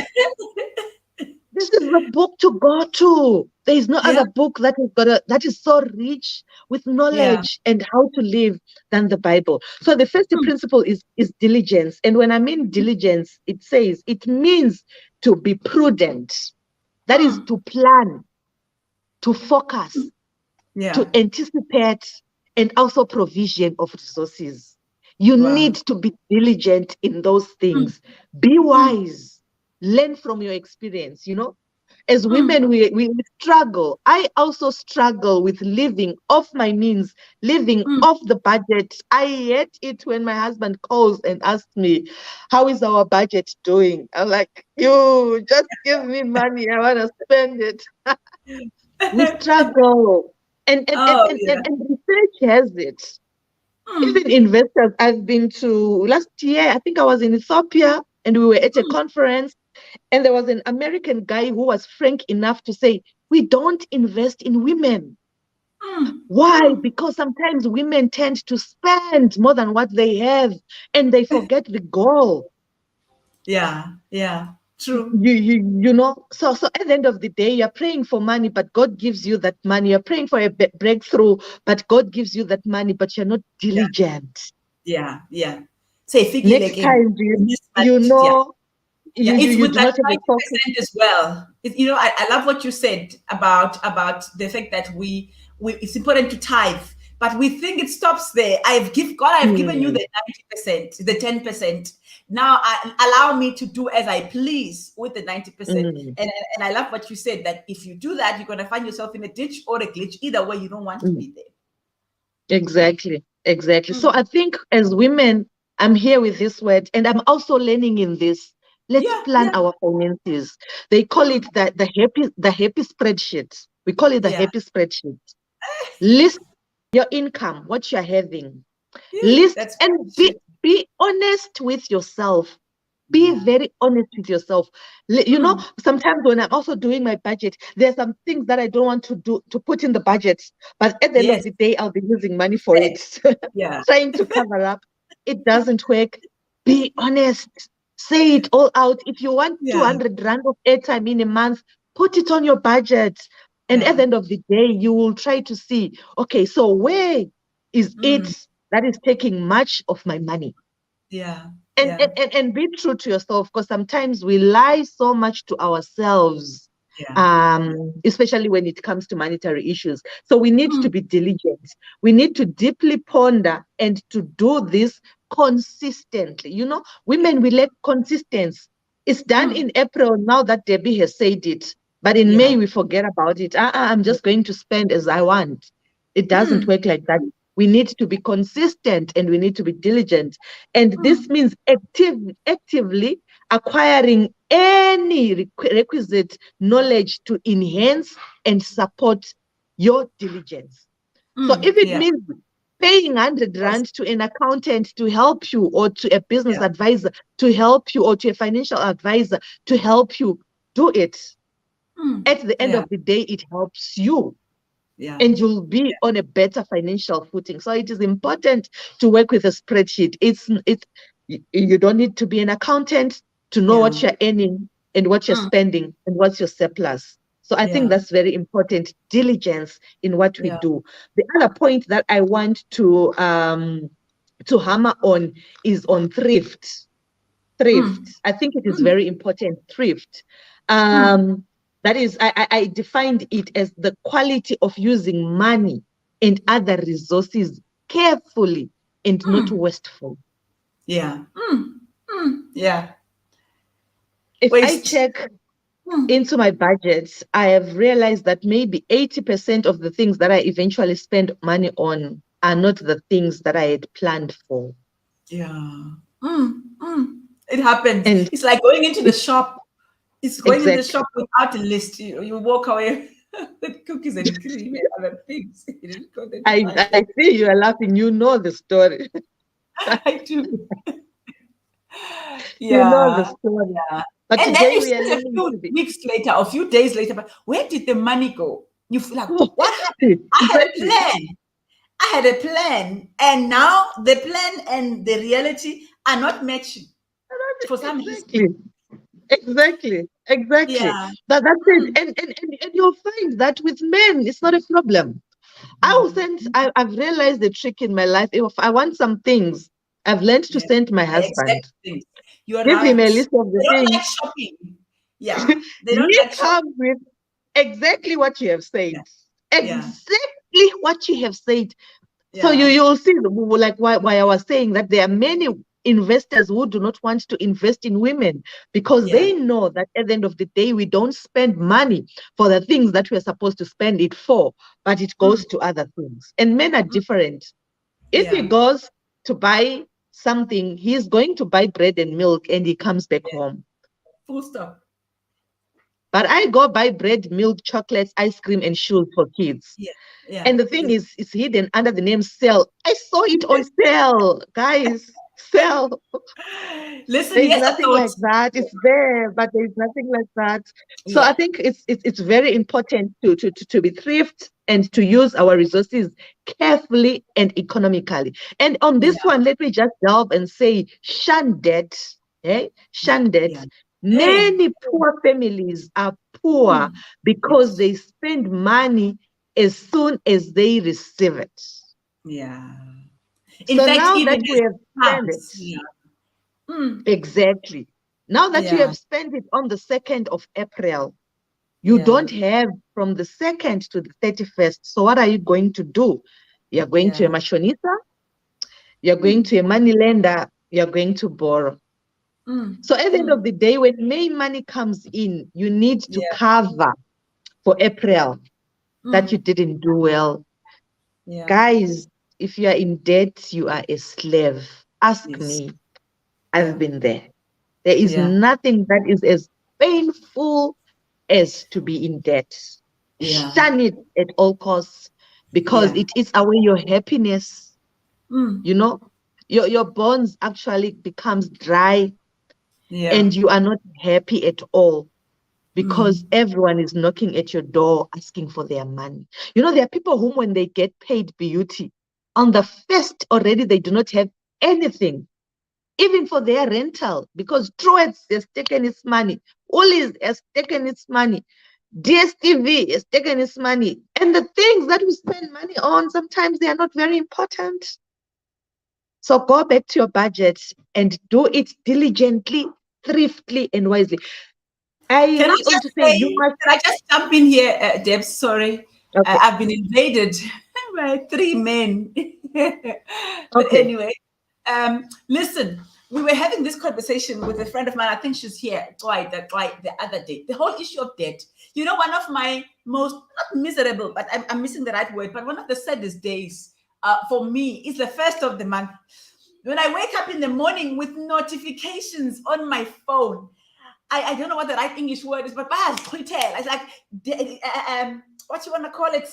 This is the book to go to. There is no Yeah. other book that is so rich with Yeah. knowledge and how to live than the Bible. So the first principle is diligence. And when I mean diligence, it means to be prudent. That is to plan, to focus, Yeah. to anticipate, and also provision of resources. You Wow. need to be diligent in those things. Be wise. Learn from your experience, As women, we struggle. I also struggle with living off my means, living off the budget. I hate it when my husband calls and asks me, how is our budget doing? I'm like, you just give me money. I want to spend it. We struggle. And, and, and, Oh, and, yeah. and, and research has it. Even investors, I've been to last year, I think I was in Ethiopia and we were at a conference. And there was an American guy who was frank enough to say, we don't invest in women. Why? Because sometimes women tend to spend more than what they have and they forget the goal. Yeah. Yeah. True. So at the end of the day, you're praying for money, but God gives you that money. You're praying for a breakthrough, but God gives you that money, but you're not diligent. Yeah. Yeah. Say, figure Next again. time, you Yeah. Yeah, it's you with do that not have a focus. 90% as well. I love what you said about the fact that we it's important to tithe, but we think it stops there. I've given you the 90%, the 10%. Now allow me to do as I please with the 90%. And I love what you said, that if you do that, you're gonna find yourself in a ditch or a glitch. Either way, you don't want to be there. Exactly. So I think as women, I'm here with this word, and I'm also learning in this. Let's plan our finances. They call it the happy spreadsheet. We call it the happy spreadsheet. List your income, what you're having. List That's and be honest with yourself. Be very honest with yourself. Sometimes when I'm also doing my budget, there's some things that I don't want to put in the budget, but at the end of the day, I'll be using money for it, Yeah. trying to cover up. It doesn't work. Be honest. Say it all out. If you want 200 rand of airtime in a month, put it on your budget. And at the end of the day, you will try to see, okay, so where is it that is taking much of my money? Yeah. And be true to yourself, because sometimes we lie so much to ourselves, especially when it comes to monetary issues. So we need to be diligent. We need to deeply ponder and to do this consistently. Women, we lack consistency. It's done in April now that Debbie has said it, but in May we forget about it. I'm just going to spend as I want. It doesn't work like that. We need to be consistent and we need to be diligent. And this means actively acquiring any requisite knowledge to enhance and support your diligence. So if it means paying 100 rand to an accountant to help you, or to a business advisor to help you, or to a financial advisor to help you, do it. At the end of the day, it helps you. And you'll be on a better financial footing. So it is important to work with a spreadsheet. You don't need to be an accountant to know what you're earning and what you're spending and what's your surplus. So I think that's very important, diligence in what we do. The other point that I want to hammer on is on thrift. I think it is very important, thrift. That is, I defined it as the quality of using money and other resources carefully and not wasteful. Yeah. If I check into my budgets, I have realized that maybe 80% of the things that I eventually spend money on are not the things that I had planned for. Yeah. It happens. And it's like going into the shop. It's going in the exactly. shop without a list. You walk away with cookies and cream and other things. I see you are laughing. You know the story. I do. You know the story. But And then today you we are see a learning few to be. weeks later, or a few days later, but where did the money go? You feel like, what happened? Exactly. I had a plan, and now the plan and the reality are not matching for some reason. Exactly. Exactly. Yeah. That's Mm, it. And you'll find that with men, it's not a problem. I will mm, send, I've realized the trick in my life. If I want some things, I've learned to yeah. send my The exact husband. things. You're Give him right. a list of the They don't like things. shopping. Yeah. They don't He like shopping. comes with exactly what you have said. Yeah. Yeah. Exactly what you have said. So Yeah. you'll see like why I was saying that there are many investors who do not want to invest in women because Yeah. they know that at the end of the day we don't spend money for the things that we're supposed to spend it for, but it Mm, goes to other things. And men are mm, different. If he yeah. goes to buy something, he's going to buy bread and milk and he comes back Yeah. home. Full stop. But I go buy bread, milk, chocolates, ice cream, and shoes for kids. Yeah. Yeah. And the thing is, it's hidden under the name sale. I saw it on sale, guys. Sale. Listen, There's here's a nothing thought. like that. It's there, but there's nothing like that. So I Yeah. think it's very important to be thrift and to use our resources carefully and economically. And on Yeah. this one, let me just delve and say, shun debt. Eh? Shun debt. Yeah. Hey. Many poor families are poor Mm, because yes. they spend money as soon as they receive it. Yeah. In So fact, now even that as we have it spent it, comes. Yeah. Mm, exactly. Now that you yeah. have spent it on the 2nd of April, you Yeah. don't have from the 2nd to the 31st. So what are you going to do? You're going to a Yeah. mashonisa, you're going Mm, to a money lender, you're going to borrow. mm, So at the end mm, of the day, when May money comes in, you need to yeah. cover for Yeah. April that you Mm, didn't do well. yeah. Guys, if you are in debt, you are a slave. Ask Yes. me. I've Yeah. been there. There is Yeah. nothing that is as painful as to be in debt. Yeah. Shun it at all costs because Yeah. it eats away your happiness. Mm, You know, your bones actually becomes dry yeah. and you are not happy at all because Mm, everyone is knocking at your door asking for their money. You know, there are people whom when they get paid beauty, on the first already they do not have anything, even for their rental, because Truett's has taken its money, Woolies has taken its money, DSTV has taken its money. And the things that we spend money on, sometimes they are not very important. So go back to your budget and do it diligently, thriftily, and wisely. I Can I went on just to say say, you must. can I just jump in here, Deb? Sorry. Okay, I've been invaded by three men. But okay. anyway, listen, we were having this conversation with a friend of mine. I think she's here, quite the other day. The whole issue of debt. You know, one of my most, not miserable, but I'm missing the right word, but one of the saddest days for me is the first of the month. When I wake up in the morning with notifications on my phone, I don't know what the right English word is, but it's like what you want to call it,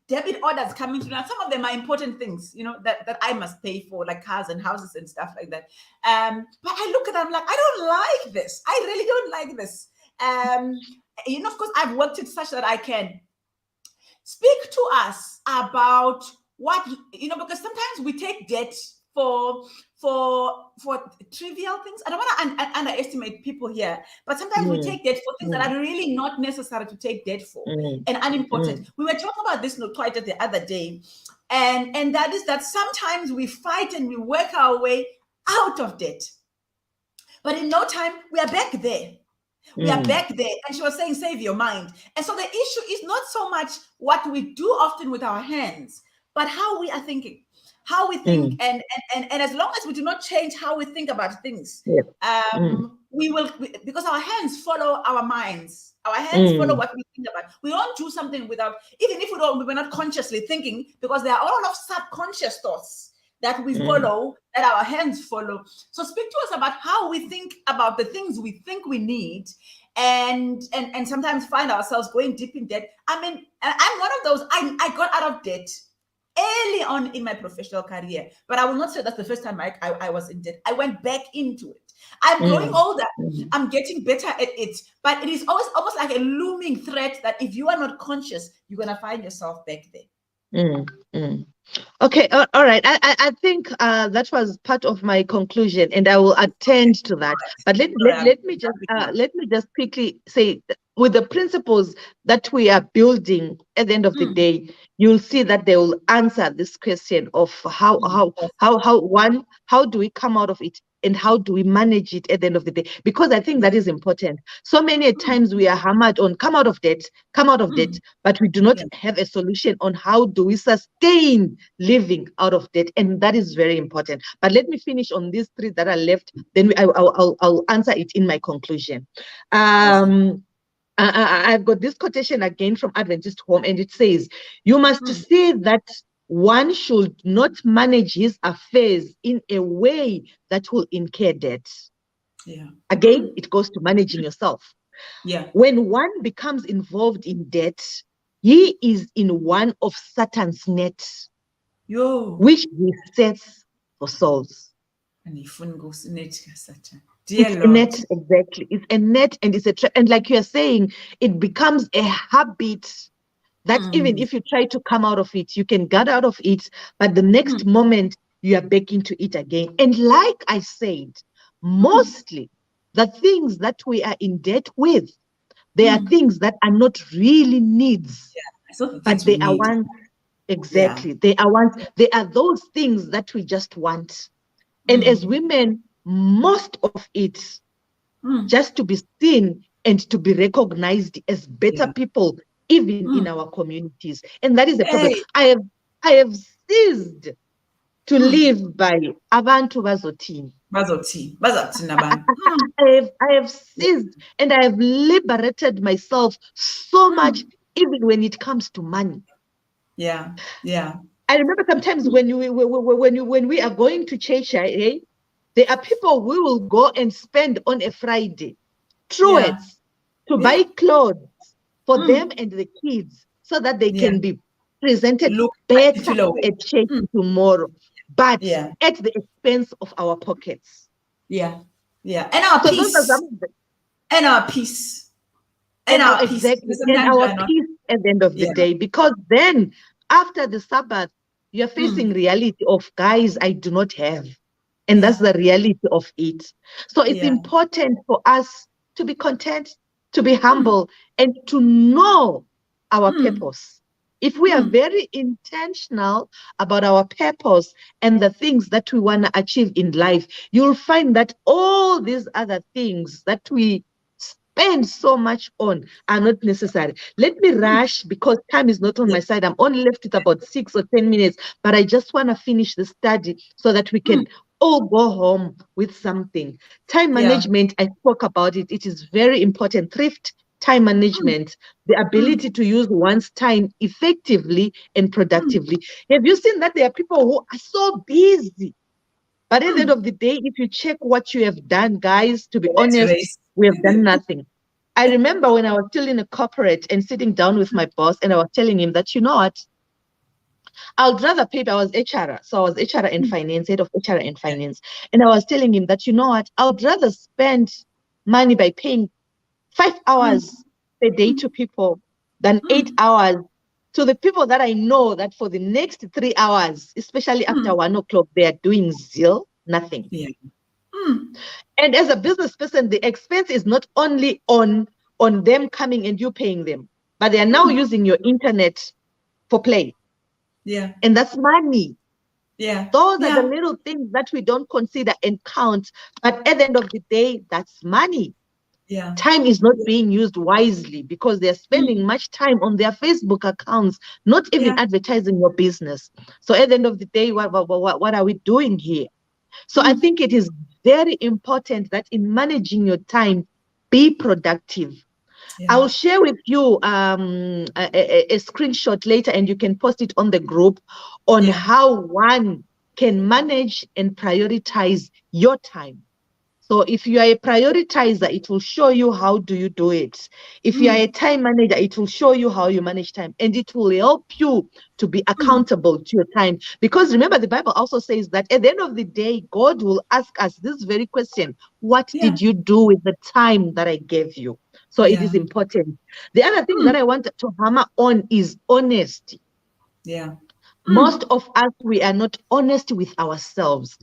debit orders coming through. And some of them are important things, you know, that I must pay for, like cars and houses and stuff like that. But I look at them like, I don't like this. I really don't like this. You know, of course, I've worked it such that I can speak to us about what, you know, because sometimes we take debt for trivial things. I don't want to underestimate people here, but sometimes we Mm, take debt for things that mm, are really not necessary to take debt for mm, and unimportant. mm, We were talking about this quite the other day, and that is that sometimes we fight and we work our way out of debt, but in no time we are back there. We are mm, back there. And she was saying, save your mind. And so the issue is not so much what we do often with our hands, but how we are thinking, how we think. mm. And as long as we do not change how we think about things, Yes. Mm, because our hands follow our minds. Our hands follow mm, what we think about. We don't do something without, even if we're not consciously thinking, because there are a lot of subconscious thoughts that we mm, follow, that our hands follow. So speak to us about how we think about the things we think we need, and sometimes find ourselves going deep in debt. I mean, I'm one of those. I got out of debt early on in my professional career, but I will not say that's the first time I was in debt. I went back into it. I'm growing mm, older. mm. I'm getting better at it, but it is always almost like a looming threat that if you are not conscious, you're gonna find yourself back there. Mm, mm. Okay, all right. I think that was part of my conclusion, and I will attend to that. But Sorry, I'm let me just quickly say with the principles that we are building at the end of the day, you'll see that they will answer this question of how do we come out of it and how do we manage it at the end of the day? Because I think that is important. So many times we are hammered on come out of debt, but we do not have a solution on how do we sustain living out of debt, and that is very important. But let me finish on these three that are left, then I'll answer it in my conclusion. I've got this quotation again from Adventist Home, and it says, you must see that one should not manage his affairs in a way that will incur debt. Yeah. Again, it goes to managing yourself. Yeah. When one becomes involved in debt, he is in one of Satan's nets, which he sets for souls. And if one goes in it, Satan. It's a net, exactly. It's a net, and it's a trap. And like you're saying, it becomes a habit that even if you try to come out of it, you can get out of it, but the next moment you are back into it again. And like I said, mostly the things that we are in debt with, they are things that are not really needs, but they are wants. Exactly. They are wants. They are those things that we just want. And as women, most of it, just to be seen and to be recognized as better people, even in our communities. And that is a problem. I have ceased to live by abantu bazothini. I have ceased, and I have liberated myself so much, even when it comes to money. Yeah. I remember sometimes when we are going to church, there are people we will go and spend on a Friday, truths, to buy clothes for them and the kids, so that they can be presented better at church tomorrow, but at the expense of our pockets. Yeah. And our peace. And our peace. And our peace. Exactly. And our peace at the end of the day. Because then, after the Sabbath, you're facing reality of, guys, I do not have. And that's the reality of it. So it's important for us to be content, to be humble, and to know our purpose. If we are very intentional about our purpose and the things that we want to achieve in life, you'll find that all these other things that we spend so much on are not necessary. Let me rush because time is not on my side. I'm only left with about 6 or 10 minutes, but I just want to finish the study so that we can all go home with something. Time management, I spoke about it. It is very important. Thrift, time management, the ability to use one's time effectively and productively. Have you seen that there are people who are so busy? But at the end of the day, if you check what you have done, guys, to be honest, we have done nothing. I remember when I was still in a corporate and sitting down with my boss, and I was telling him that, you know what, I would rather pay. I was HR, so I was HR and finance, head of HR and finance. And I was telling him that, you know what, I would rather spend money by paying 5 hours a day to people than 8 hours to the people that I know that for the next 3 hours, especially after 1 o'clock, they are doing nothing. And as a business person, the expense is not only on them coming and you paying them, but they are now using your internet for play. And that's money. Those are the little things that we don't consider and count. But at the end of the day, that's money. Time is not being used wisely because they're spending much time on their Facebook accounts, not even advertising your business. So at the end of the day, what are we doing here? So I think it is very important that in managing your time, be productive. I will share with you a screenshot later, and you can post it on the group on how one can manage and prioritize your time. So if you are a prioritizer, it will show you how do you do it. If you are a time manager, it will show you how you manage time, and it will help you to be accountable to your time. Because remember, the Bible also says that at the end of the day, God will ask us this very question: what did you do with the time that I gave you? So it is important. The other thing that I want to hammer on is honesty. Yeah. Most of us, we are not honest with ourselves.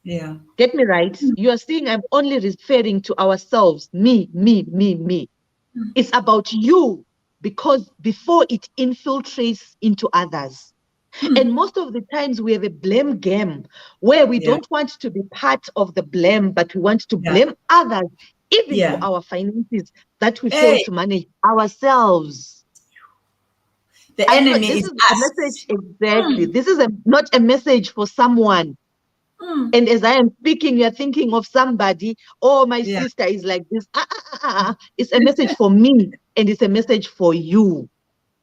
Yeah. Get me right? You are seeing I'm only referring to ourselves. Me, me, me, me. It's about you, because before it infiltrates into others. And most of the times we have a blame game where we Yeah. don't want to be part of the blame, but we want to Yeah. blame others, even for Yeah. our finances that we fail Hey, to manage ourselves. the I know enemy this is is a us. message, exactly. This is not a message for someone. And as I am speaking, you're thinking of somebody, oh, my Yeah. sister is like this. It's a message for me, and it's a message for you.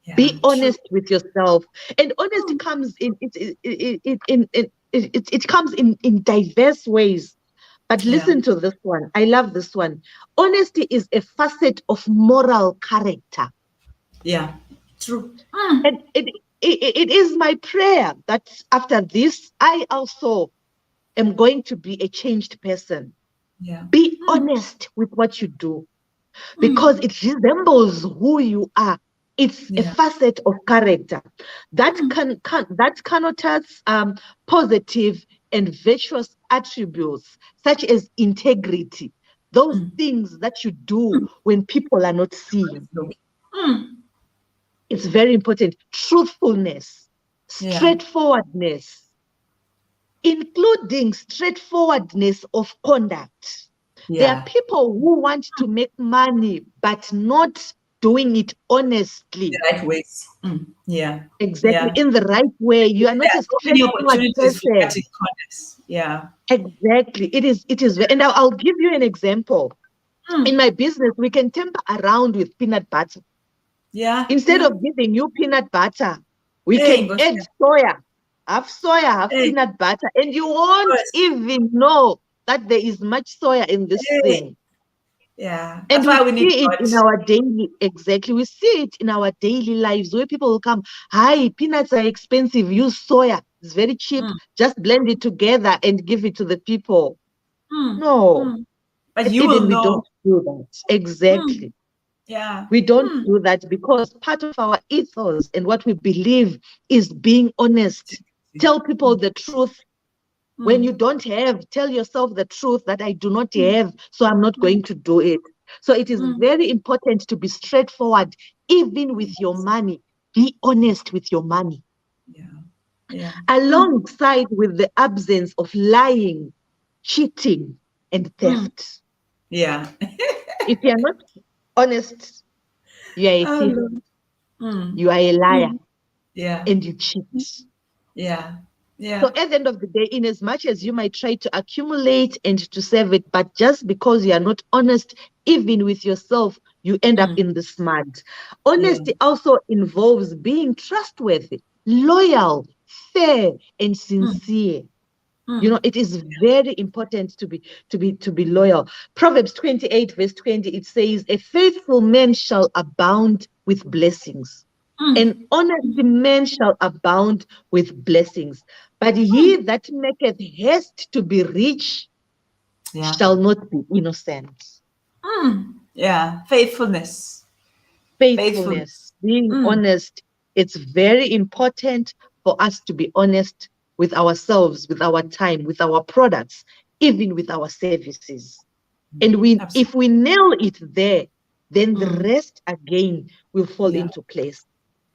Yeah. Be True. honest with yourself. And honesty comes it comes in diverse ways. But Yeah. listen to this one. I love this one. Honesty is a facet of moral character. Yeah. True. And it is my prayer that after this, I also am going to be a changed person. Yeah. Be honest with what you do, because it resembles who you are. It's a Yeah. facet of character that that connotes positive and virtuous attributes such as integrity. Those things that you do when people are not seeing. It's very important. Truthfulness, Yeah. straightforwardness, including straightforwardness of conduct. There are Yeah. people who want to make money, but not doing it The honestly, right ways. Yeah. exactly Yeah. in the right way. You are There not are a so many straightforward opportunities for person. cutting corners. Yeah. Exactly. It is. And I'll give you an example. In my business, we can temper around with peanut butter. Yeah. Instead Yeah. of giving you peanut butter, we Hey, can gosh. add soya, half Hey, peanut butter, and you won't first. even know that there is much soya in this Hey. thing. Yeah. And That's we why we need see it God. in our daily, exactly. We see it in our daily lives where people will come, hi, peanuts are expensive, use soya. It's very cheap. Just blend it together and give it to the people. No, But at you will Eden, we know. don't do that. Exactly. Yeah. We don't do that because part of our ethos and what we believe is being honest. Tell people the truth. When you don't have, tell yourself the truth that I do not have, so I'm not going to do it. So it is very important to be straightforward, even with your money. Be honest with your money. Yeah. Yeah. Alongside with the absence of lying, cheating, and theft. Yeah. If you're not honest, you are a Oh, thief, Lord. you are a liar, Yeah. and you cheat. Yeah. So Yeah. at the end of the day, in as much as you might try to accumulate and to save it, but just because you are not honest, even with yourself, you end up in this mud. Yeah. Honesty also involves being trustworthy, loyal, fair, and sincere. You know, it is very important to be loyal. Proverbs 28, verse 20, it says, a faithful man shall abound with blessings. An honest man shall abound with blessings. But he that maketh haste to be rich Yeah. shall not be innocent. Yeah. Faithfulness. Faithfulness. Faithfulness, being honest, it's very important for us to be honest with ourselves, with our time, with our products, even with our services. And if Absolutely. we nail it there, then the rest again will fall Yeah. into place.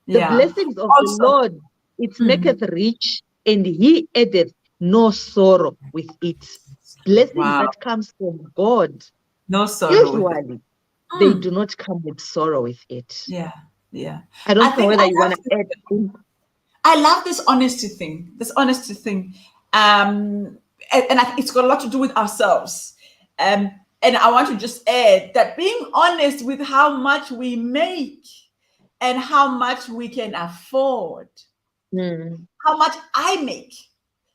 The Yeah. blessings of the Also, Lord, it maketh rich, and he addeth no sorrow with it. Blessings wow. that comes from God, No sorrow with it. usually they do not come with sorrow with it. Yeah. Yeah. I I don't know think whether you want to add in. I love this honesty thing. This honesty thing. And it's got a lot to do with ourselves. And I want to just add that being honest with how much we make and how much we can afford, Mm, how much I make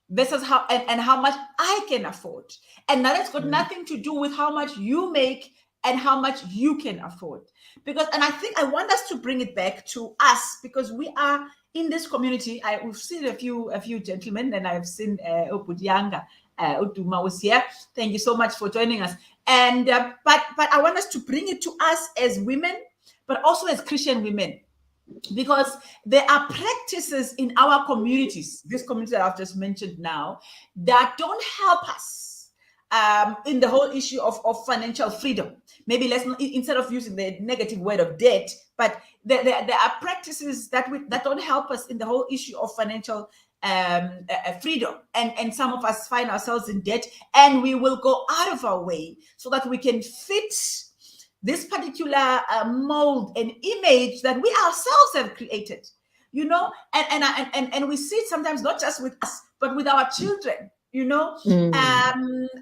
versus and how much I can afford. And that has got mm, nothing to do with how much you make and how much you can afford. Because, and I think I want us to bring it back to us because we are in this community. We've seen a few gentlemen, and I've seen Obudianga, Uduma was here. Thank you so much for joining us. And but I want us to bring it to us as women, but also as Christian women. because there are practices in our communities, this community that I've just mentioned now, that don't help us in the whole issue of financial freedom. Maybe let's not, instead of using the negative word of debt, but there are practices that don't help us in the whole issue of financial freedom, and some of us find ourselves in debt, and we will go out of our way so that we can fit this particular mold and image that we ourselves have created, you know, and we see it sometimes not just with us but with our children, you know.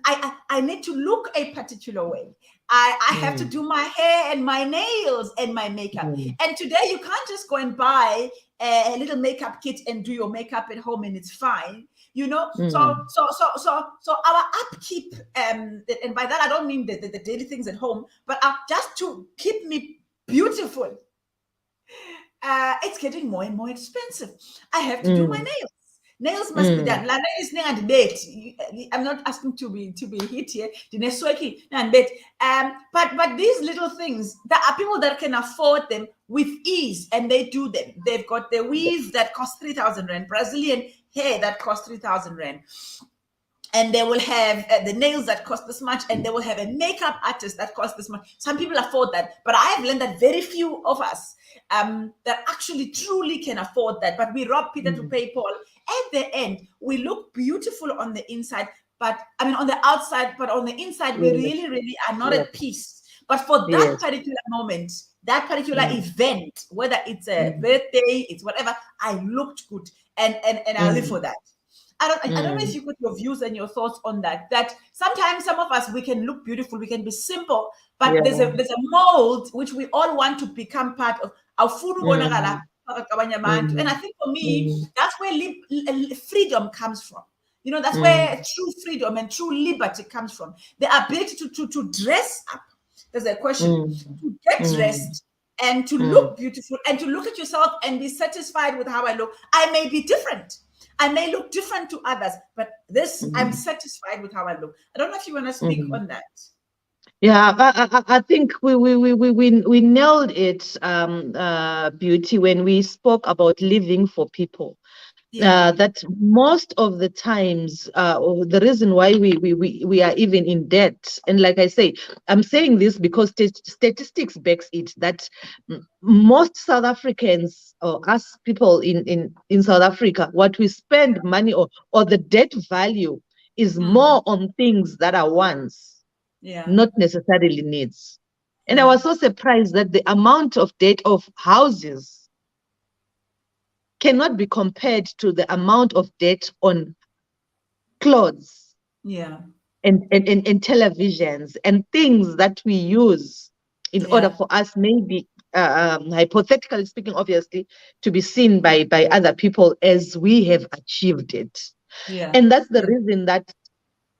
I need to look a particular way. I have to do my hair and my nails and my makeup. And today you can't just go and buy a little makeup kit and do your makeup at home and it's fine, you know. So our upkeep, and by that I don't mean the daily things at home, but just to keep me beautiful, it's getting more and more expensive. I have to do my nails. Nails must be done. La nails and bed. I'm not asking to be hit here. But these little things, there are people that can afford them with ease, and they do them. They've got the weave that costs 3,000 rand, Brazilian hair that costs 3,000 rand. And they will have the nails that cost this much, and they will have a makeup artist that costs this much. Some people afford that, but I have learned that very few of us that actually truly can afford that. But we rob Peter to pay Paul. At the end, we look beautiful on the inside, but I mean on the outside, but on the inside, we really are not at peace. But for that particular moment, that particular event, whether it's a birthday, it's whatever, I looked good, and I live for that. I don't know if you put your views and your thoughts on that. That sometimes some of us, we can look beautiful, we can be simple, but there's a mold which we all want to become part of. And I think for me, that's where freedom comes from. You know, that's where true freedom and true liberty comes from. The ability to dress up. There's a question to get dressed and to look beautiful and to look at yourself and be satisfied with how I look. I may be different. I may look different to others, but I'm satisfied with how I look. I don't know if you want to speak on that. Yeah, I think we nailed it, Beauty, when we spoke about living for people. That most of the times, the reason why we are even in debt, and like I say, I'm saying this because statistics backs it, that most South Africans, or us people in South Africa, what we spend money or the debt value is more on things that are wants, not necessarily needs. And I was so surprised that the amount of debt of houses cannot be compared to the amount of debt on clothes, and televisions and things that we use in order for us, maybe hypothetically speaking, obviously, to be seen by other people as we have achieved it. And that's the reason that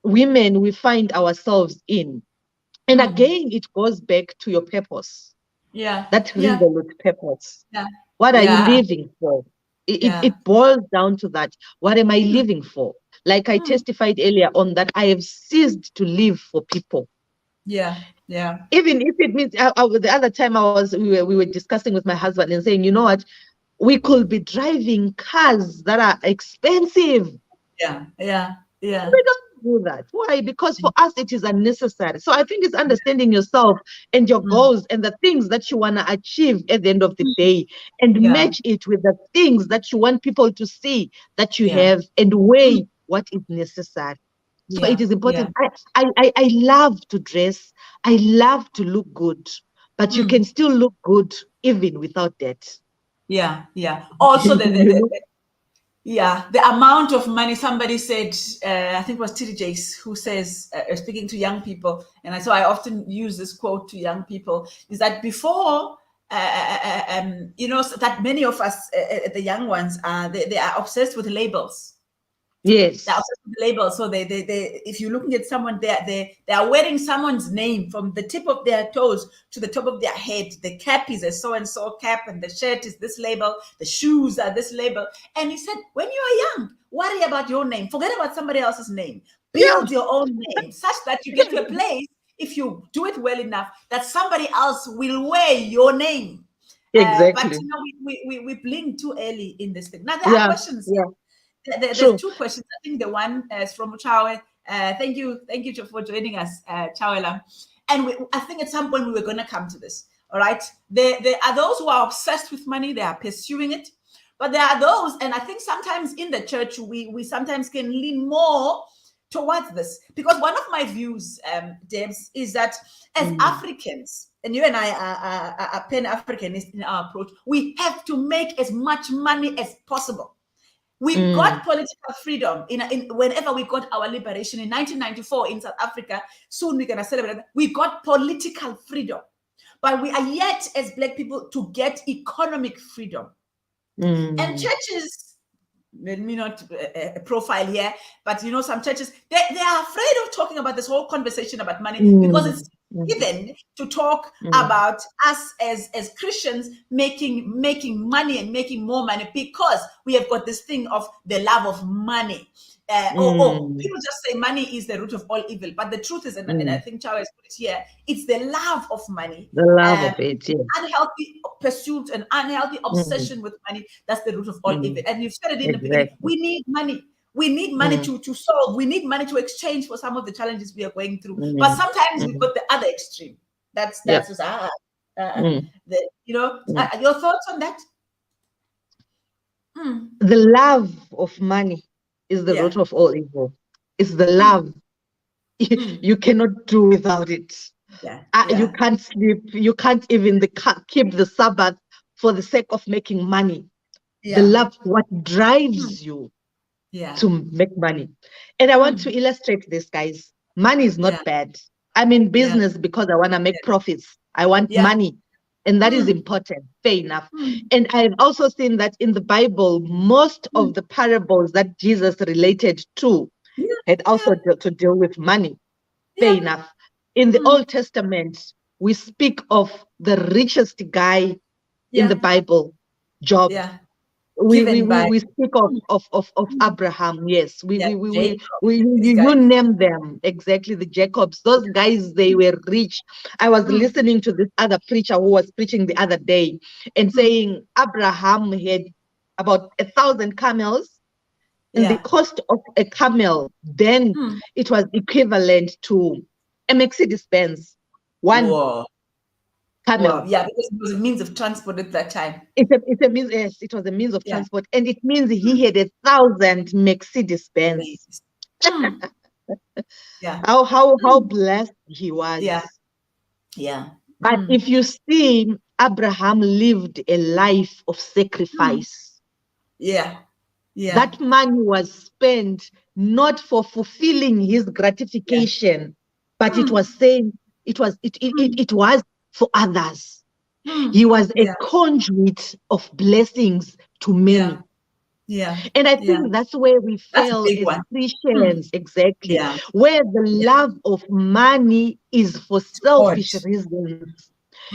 women, we find ourselves in. And again, it goes back to your purpose. That resolute purpose. What are you living for? It boils down to that. What am I living for? Like I testified earlier on, that I have ceased to live for people. Even if it means, the other time we were discussing with my husband and saying, you know what, we could be driving cars that are expensive. We don't do that. Why? Because for us it is unnecessary. So I think it's understanding yourself and your goals and the things that you want to achieve at the end of the day, and match it with the things that you want people to see that you have, and weigh what is necessary. So it is important. I love to dress. I love to look good, but you can still look good even without that. Also the amount of money. Somebody said, I think it was Tiri Jakes, who says, speaking to young people, and I often use this quote to young people, is that before, you know, that many of us, the young ones, they are obsessed with labels. Yes. They're obsessed with labels. So they if you're looking at someone, they are wearing someone's name from the tip of their toes to the top of their head. The cap is a so-and-so cap, and the shirt is this label, the shoes are this label. And he said, when you are young, worry about your name. Forget about somebody else's name. Build your own name, such that you get to a place, if you do it well enough, that somebody else will wear your name. But Exactly. we blink too early in this thing. Now there are questions. Yeah. There's True. 2 questions. I think the one is from Chawe. Thank you for joining us, Chawela. And I think at some point we were going to come to this. All right. There are those who are obsessed with money. They are pursuing it. But there are those, and I think sometimes in the church we sometimes can lean more towards this, because one of my views, Debs, is that as Africans, and you and I are Pan-Africanists in our approach, we have to make as much money as possible. We got political freedom in whenever we got our liberation in 1994 in South Africa. Soon we're gonna celebrate that. We got political freedom, but we are yet as Black people to get economic freedom. And churches, let me not profile here, but some churches, they are afraid of talking about this whole conversation about money, because it's hidden to talk about us as Christians making money and making more money, because we have got this thing of the love of money. People just say money is the root of all evil, but the truth is, and I think Chao has put it here, it's the love of money, the love of it, unhealthy pursuit and unhealthy obsession with money. That's the root of all evil. And you've said it in the beginning. We need money. We need money to solve. We need money to exchange for some of the challenges we are going through. But sometimes we've got the other extreme. That's just your thoughts on that? The love of money is the root of all evil. It's the love. You cannot do without it. You can't sleep. You can't even keep the Sabbath for the sake of making money. The love, what drives you to make money. And I want to illustrate this, guys. Money is not bad. I'm in business because I want to make profits. I want money. And that is important. Fair enough. And I've also seen that in the Bible, most of the parables that Jesus related to had also to deal with money. Fair enough. In the Old Testament, we speak of the richest guy in the Bible, Job. We speak of Abraham. Yes, you name them exactly, the Jacobs. Those guys, they were rich. I was listening to this other preacher who was preaching the other day and saying Abraham had about 1,000 camels, and the cost of a camel then it was equivalent to a Mercedes Benz. One camel. Yeah, because it was a means of transport at that time. It's a means. Yes, it was a means of transport, and it means he had 1,000 Mercedes Benz. How blessed he was. But if you see, Abraham lived a life of sacrifice. That money was spent not for fulfilling his gratification, but it was saying it was for others. He was a conduit of blessings to many. And I think that's where we fail as Christians, exactly, where the love of money is for selfish reasons.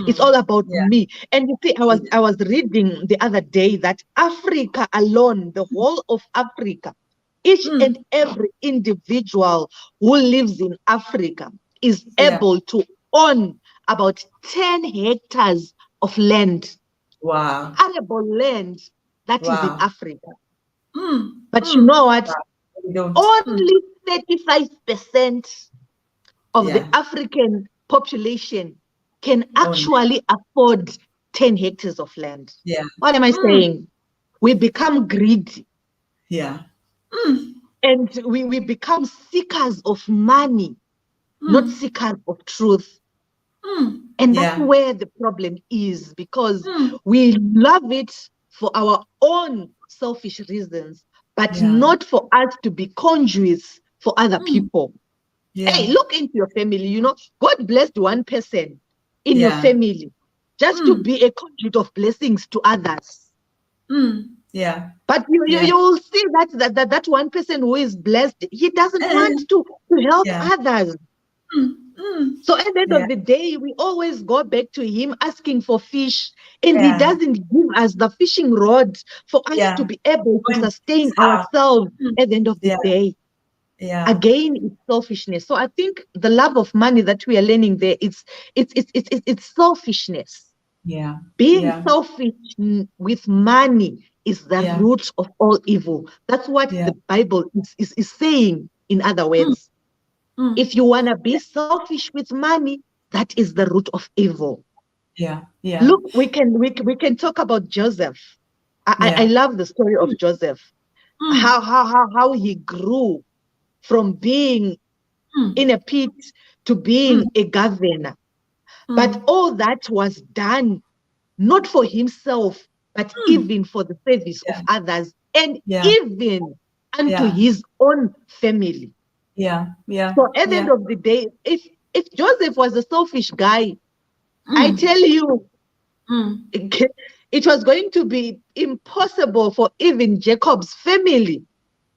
It's all about me. And you see, I was reading the other day that Africa alone, the whole of Africa, each and every individual who lives in Africa is able to own about 10 hectares of land. Wow. Arable land that is in Africa. But you know what? Only 35% of the African population can actually afford 10 hectares of land. What am I saying? We become greedy. And we become seekers of money, not seekers of truth. And that's where the problem is, because we love it for our own selfish reasons, but not for us to be conduits for other people. Hey, look into your family. God blessed one person in your family just to be a conduit of blessings to others. But you will see that one person who is blessed, he doesn't want to help others. So at the end of the day, we always go back to him asking for fish, and he doesn't give us the fishing rod for us to be able to sustain ourselves at the end of the day. Again, it's selfishness. So I think the love of money that we are learning there, it's selfishness. Yeah. Being Yeah. selfish with money is the Yeah. root of all evil. That's what Yeah. the Bible is saying, in other Mm, words. mm. If you want to be selfish with money, that is the root of evil. Yeah. Yeah. Look, we can talk about Joseph. I Yeah. love the story of Joseph. Mm, How he grew from being mm, in a pit to being mm, a governor. But mm, all that was done not for himself, but mm. even for the service Yeah. of others, and Yeah. even unto Yeah. his own family. Yeah. Yeah. So at the Yeah. end of the day, if Joseph was a selfish guy, I Mm, tell you, mm. it was going to be impossible for even Jacob's family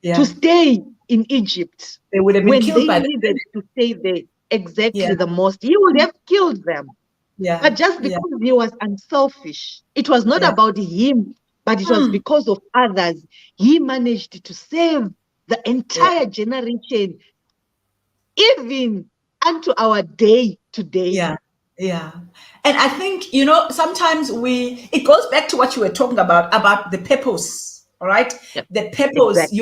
to Yeah. stay in Egypt They would have been when killed they by them. needed to stay there Yeah. exactly the most. He would have killed them. Yeah. But just Yeah. because he was unselfish, it was not Yeah. about him, but it was Mm. because of others. He managed to save the Yeah. entire generation, even unto our day today. Yeah, yeah. And I think, sometimes it goes back to what you were talking about the purpose, all right? Yep, The purpose, exactly.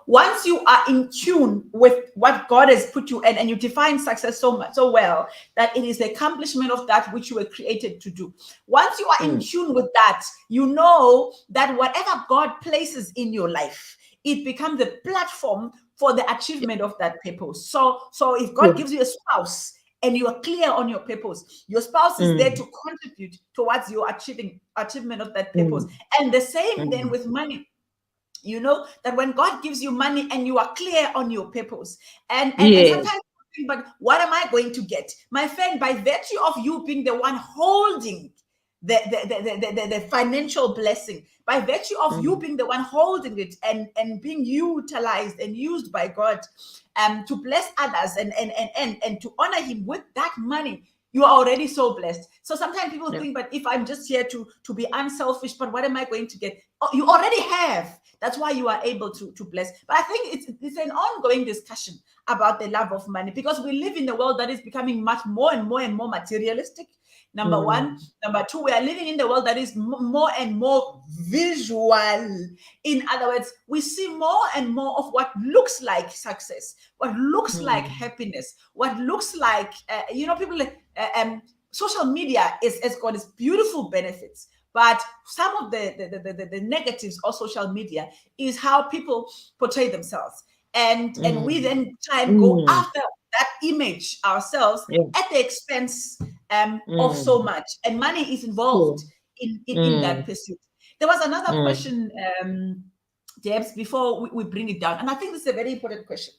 once you are in tune with what God has put you in, and you define success so well that it is the accomplishment of that which you were created to do. Once you are in Mm, tune with that, you know that whatever God places in your life, it becomes a platform for the yep, achievement of that purpose. So if God true. gives you a spouse and you are clear on your purpose, your spouse is there Mm, to contribute towards your achievement of that purpose. mm, And the same then mm. with money. You know that when God gives you money and you are clear on your purpose, and Yes. sometimes you think, but what am I going to get? My friend, by virtue of you being the one holding the financial blessing, by virtue of you Mm, being the one holding it and being utilized and used by God to bless others and to honor him with that money, you are already so blessed. So sometimes people yep. think, but if I'm just here to be unselfish, but what am I going to get? Oh, you already have. That's why you are able to bless. But I think it's an ongoing discussion about the love of money, because we live in a world that is becoming much more and more and more materialistic. Number one. Mm, Number two, we are living in the world that is more and more visual. In other words, we see more and more of what looks like success, what looks like mm, happiness, what looks like, people, social media has got its beautiful benefits. But some of the negatives of social media is how people portray themselves. And we mm, then try and go mm. after that image ourselves Yeah. at the expense of so Mm, much. And money is involved true. in that Mm, pursuit. There was another mm, question, Debs, before we bring it down. And I think this is a very important question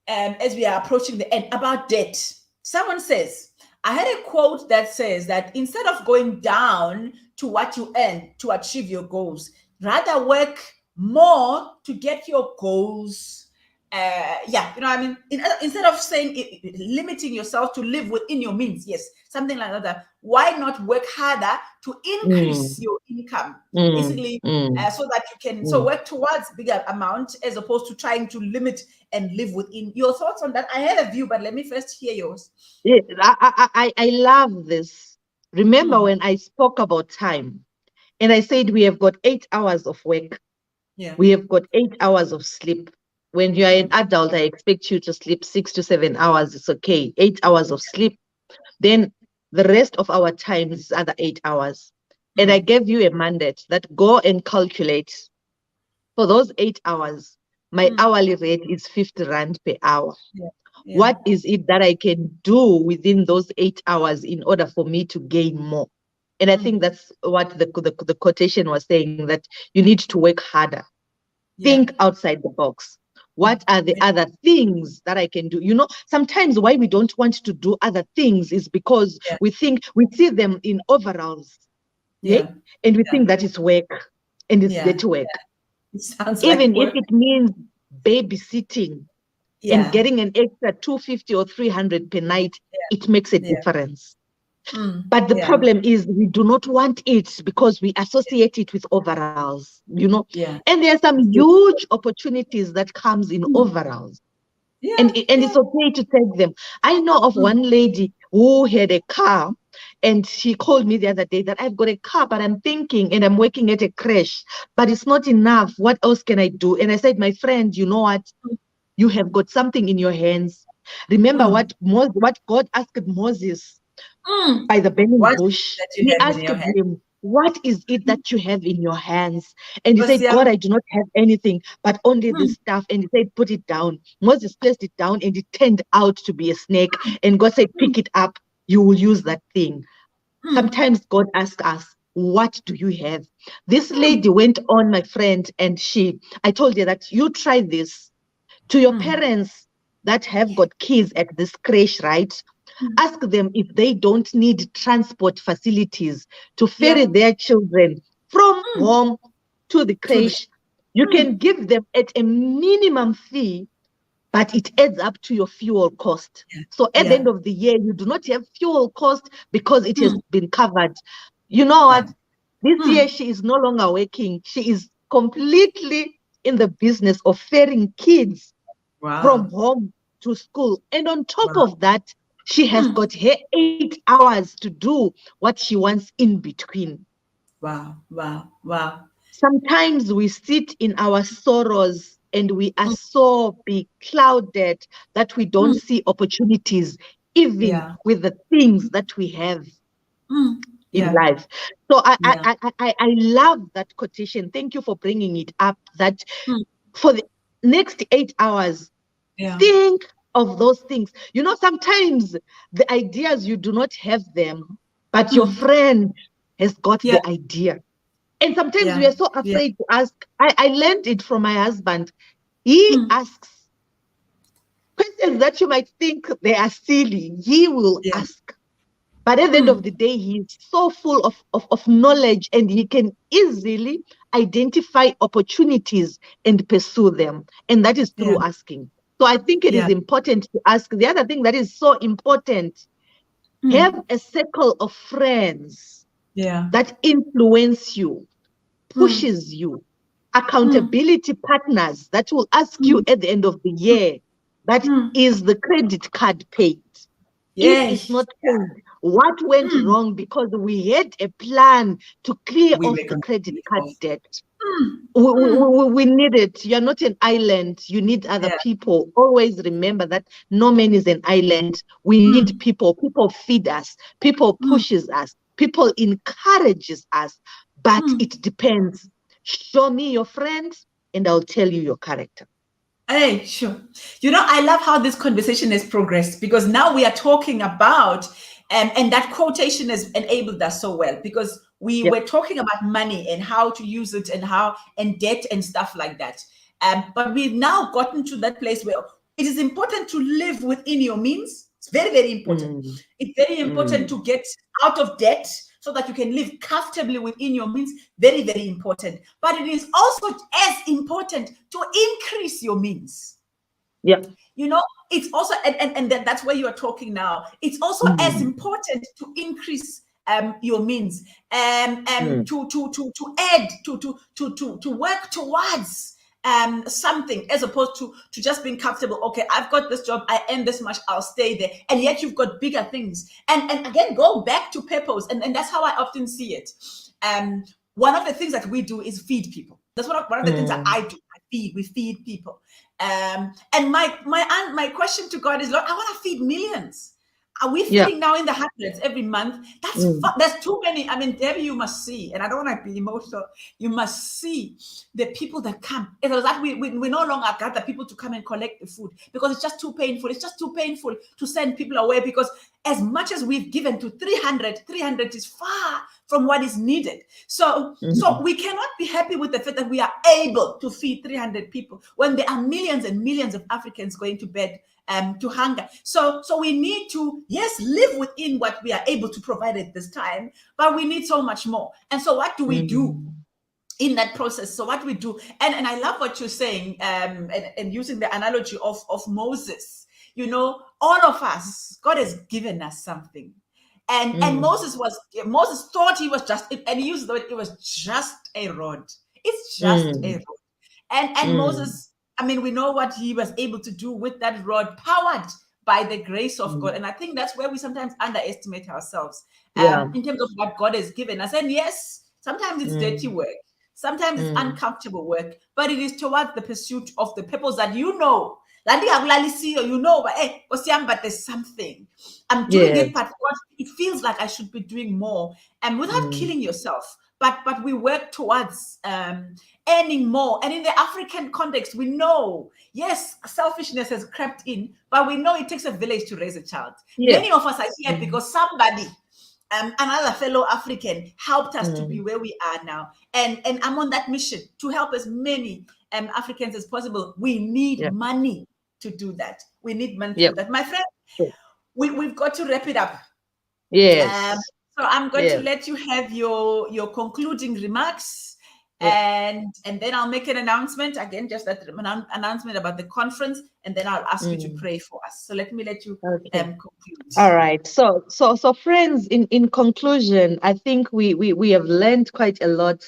as we are approaching the end, about debt. Someone says, I had a quote that says that instead of going down to what you earn to achieve your goals, rather work more to get your goals. Yeah, you know what I mean? Instead of saying limiting yourself to live within your means, yes, something like that. Why not work harder to increase mm, your income? mm, Basically, mm, so that you can mm. work towards bigger amount as opposed to trying to limit and live within. Your thoughts on that? I had a view, but let me first hear yours. Yeah, I love this. Remember Mm, when I spoke about time and I said we have got 8 hours of work, yeah. we have got 8 hours of sleep. When you are an Mm, adult, I expect you to sleep 6 to 7 hours. It's okay. 8 hours of sleep. Then the rest of our time is other 8 hours. And I mm, gave you a mandate that go and calculate for those 8 hours. My mm, hourly rate is 50 Rand per hour. yeah. Yeah. What is it that I can do within those 8 hours in order for me to gain more? And I think Mm, that's what the quotation was saying, that you need to work harder, yeah. think outside the box. What are the other things that I can do? You know, sometimes why we don't want to do other things is because Yeah. we think we see them in overalls, yeah, Yeah. and we Yeah. think that it's work and it's Yeah. dirty work. It sounds like Even if work. it means babysitting and Yeah. getting an extra 250 or 300 per night, it makes a Yeah. difference. Mm, But the yeah. problem is we do not want it because we associate it with overalls, you know. Yeah. And there are some It's good. huge opportunities that comes in Mm, overalls. yeah. And Yeah. it's okay to take them. I know of Mm, one lady who had a car And she called me the other day that I've got a car, but I'm thinking and I'm working at a crash, but it's not enough. What else can I do? And I said, my friend, you know what? You have got something in your hands. Remember what God asked Moses by the burning What is it bush. that you He have in asked your hand? him, what is it that you have in your hands? And he Because said, God, I do not have anything, but only this mm, stuff. And he said, put it down. Moses placed it down and it turned out to be a snake. And God said, pick it up. You will use that thing. Sometimes God asks us, what do you have? This lady went on, my friend, and I told her that you try this to your parents that have got kids at this crash, right? Ask them if they don't need transport facilities to ferry yeah, their children from home to the to the crash. You can give them at a minimum fee, but it adds up to your fuel cost. So at the yeah, end of the year, you do not have fuel cost because it has been covered. You know what? fine. This year, she is no longer working. She is completely in the business of ferrying kids from Wow, home to school. And on top wow, of that, she has got her 8 hours to do what she wants in between. wow, wow, wow. Sometimes we sit in our sorrows and we are so beclouded that we don't see opportunities, even Yeah, with the things that we have in yeah, life. So yeah, I love that quotation. Thank you for bringing it up. That mm, for the next 8 hours, yeah, think of those things. You know, sometimes the ideas you do not have them, but your friend has got yeah, the idea. And sometimes we yeah, are so yeah, afraid to ask. I learned it from my husband. He asks questions that you might think they are silly. He will yeah, ask. But at the end of the day, he's so full of knowledge and he can easily identify opportunities and pursue them. And that is yeah, through asking. So I think it is yeah, important to ask. The other thing that is so important, have a circle of friends yeah, that influence you, mm, pushes you, accountability partners that will ask you at the end of the year, that is the credit card paid? If yeah, it's not paid, what went wrong? Because we had a plan to clear we off were the going to credit leave card off. debt. Mm, We need it. You're not an island. You need other yeah, people. Always remember that no man is an island. We need people. People feed us. People pushes us. People encourages us. But it depends. Show me your friends and I'll tell you your character. hey, sure. You know, I love how this conversation has progressed because now we are talking about, and that quotation has enabled us so well because we Yep. were talking about money and how to use it and debt and stuff like that. But we've now gotten to that place where it is important to live within your means. It's very, very important. Mm, It's very important mm, to get out of debt so that you can live comfortably within your means. Very, very important. But it is also as important to increase your means. yep. You know, it's also, and that's where you are talking now. It's also as Mm, important to increase your means, mm, to add, to work towards something as opposed to just being comfortable. Okay, I've got this job, I earn this much, I'll stay there. And yet you've got bigger things. And again, go back to purpose. And that's how I often see it. One of the things that we do is feed people. That's one of the things that mm. I do. We feed people. And my question to God is, Lord, I want to feed millions. Are we Yeah. feeding now in the hundreds every month? Mm, That's too many. I mean, Debbie, you must see, and I don't want to be emotional. You must see the people that come. It was that we no longer gather people to come and collect the food because it's just too painful. It's just too painful to send people away because as much as we've given to 300 is far from what is needed. So mm, we cannot be happy with the fact that we are able to feed 300 people when there are millions and millions of Africans going to bed to hunger. So we need to, yes, live within what we are able to provide at this time, but we need so much more. And so what do we do mm. in that process? So what we do, and I love what you're saying, and using the analogy of Moses. You know, all of us, God has given us something. And Mm, Moses thought he was just, and he used the word, it was just a rod. It's just a mm, rod. And mm, Moses, I mean, we know what he was able to do with that rod, powered by the grace of God. Mm. And I think that's where we sometimes underestimate ourselves Yeah. in terms of what God has given us. And yes, sometimes it's dirty Mm. work, sometimes it's Mm. uncomfortable work, but it is towards the pursuit of the purpose that you know. Like you know, but hey, but there's something. I'm doing it, Yes. but it feels like I should be doing more, and without Mm. killing yourself. But we work towards earning more. And in the African context, we know, yes, selfishness has crept in, but we know it takes a village to raise a child. Yes. Many of us are here Mm. because somebody, another fellow African, helped us to be Mm. where we are now. And I'm on that mission to help as many Africans as possible. We need Yeah. money to do that. We need money to Yep. do that. My friend, Sure. we've got to wrap it up. Yes. So I'm going to Yes. let you have your concluding remarks, Yeah. and then I'll make an announcement again, just that announcement about the conference, and then I'll ask you to Mm. pray for us. So let me let you Okay. conclude. All right. So friends, in conclusion, I think we have learned quite a lot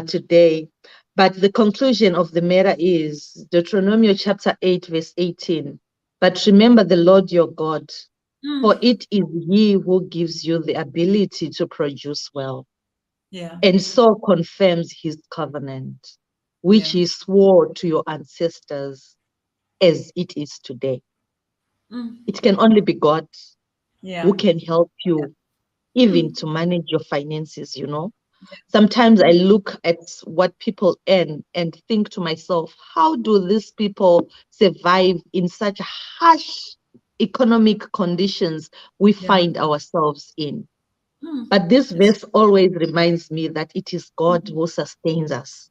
today. But the conclusion of the matter is Deuteronomy chapter 8, verse 18. But remember the Lord your God, for it is he who gives you the ability to produce well, Yeah, and so confirms his covenant, which yeah, he swore to your ancestors as it is today. It can only be God who yeah, can help yeah. you even to manage your finances. Sometimes I look at what people earn and think to myself, how do these people survive in such harsh economic conditions we Yeah. find ourselves in? But this verse always reminds me that it is God who sustains us.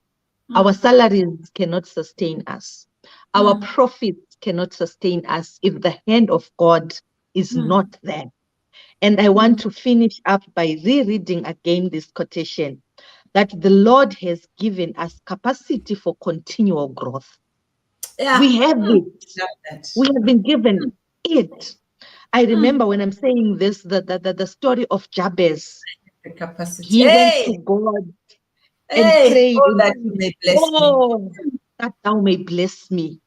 Our salaries cannot sustain us. Our profits cannot sustain us if the hand of God is not there. And I want to finish up by rereading again this quotation that the Lord has given us capacity for continual growth. Yeah. We have it. Love that. We have been given it. I remember when I'm saying this, the story of Jabez. The capacity. He went to Hey, God and hey, prayed all and that you said, may bless me. oh, that thou may bless me.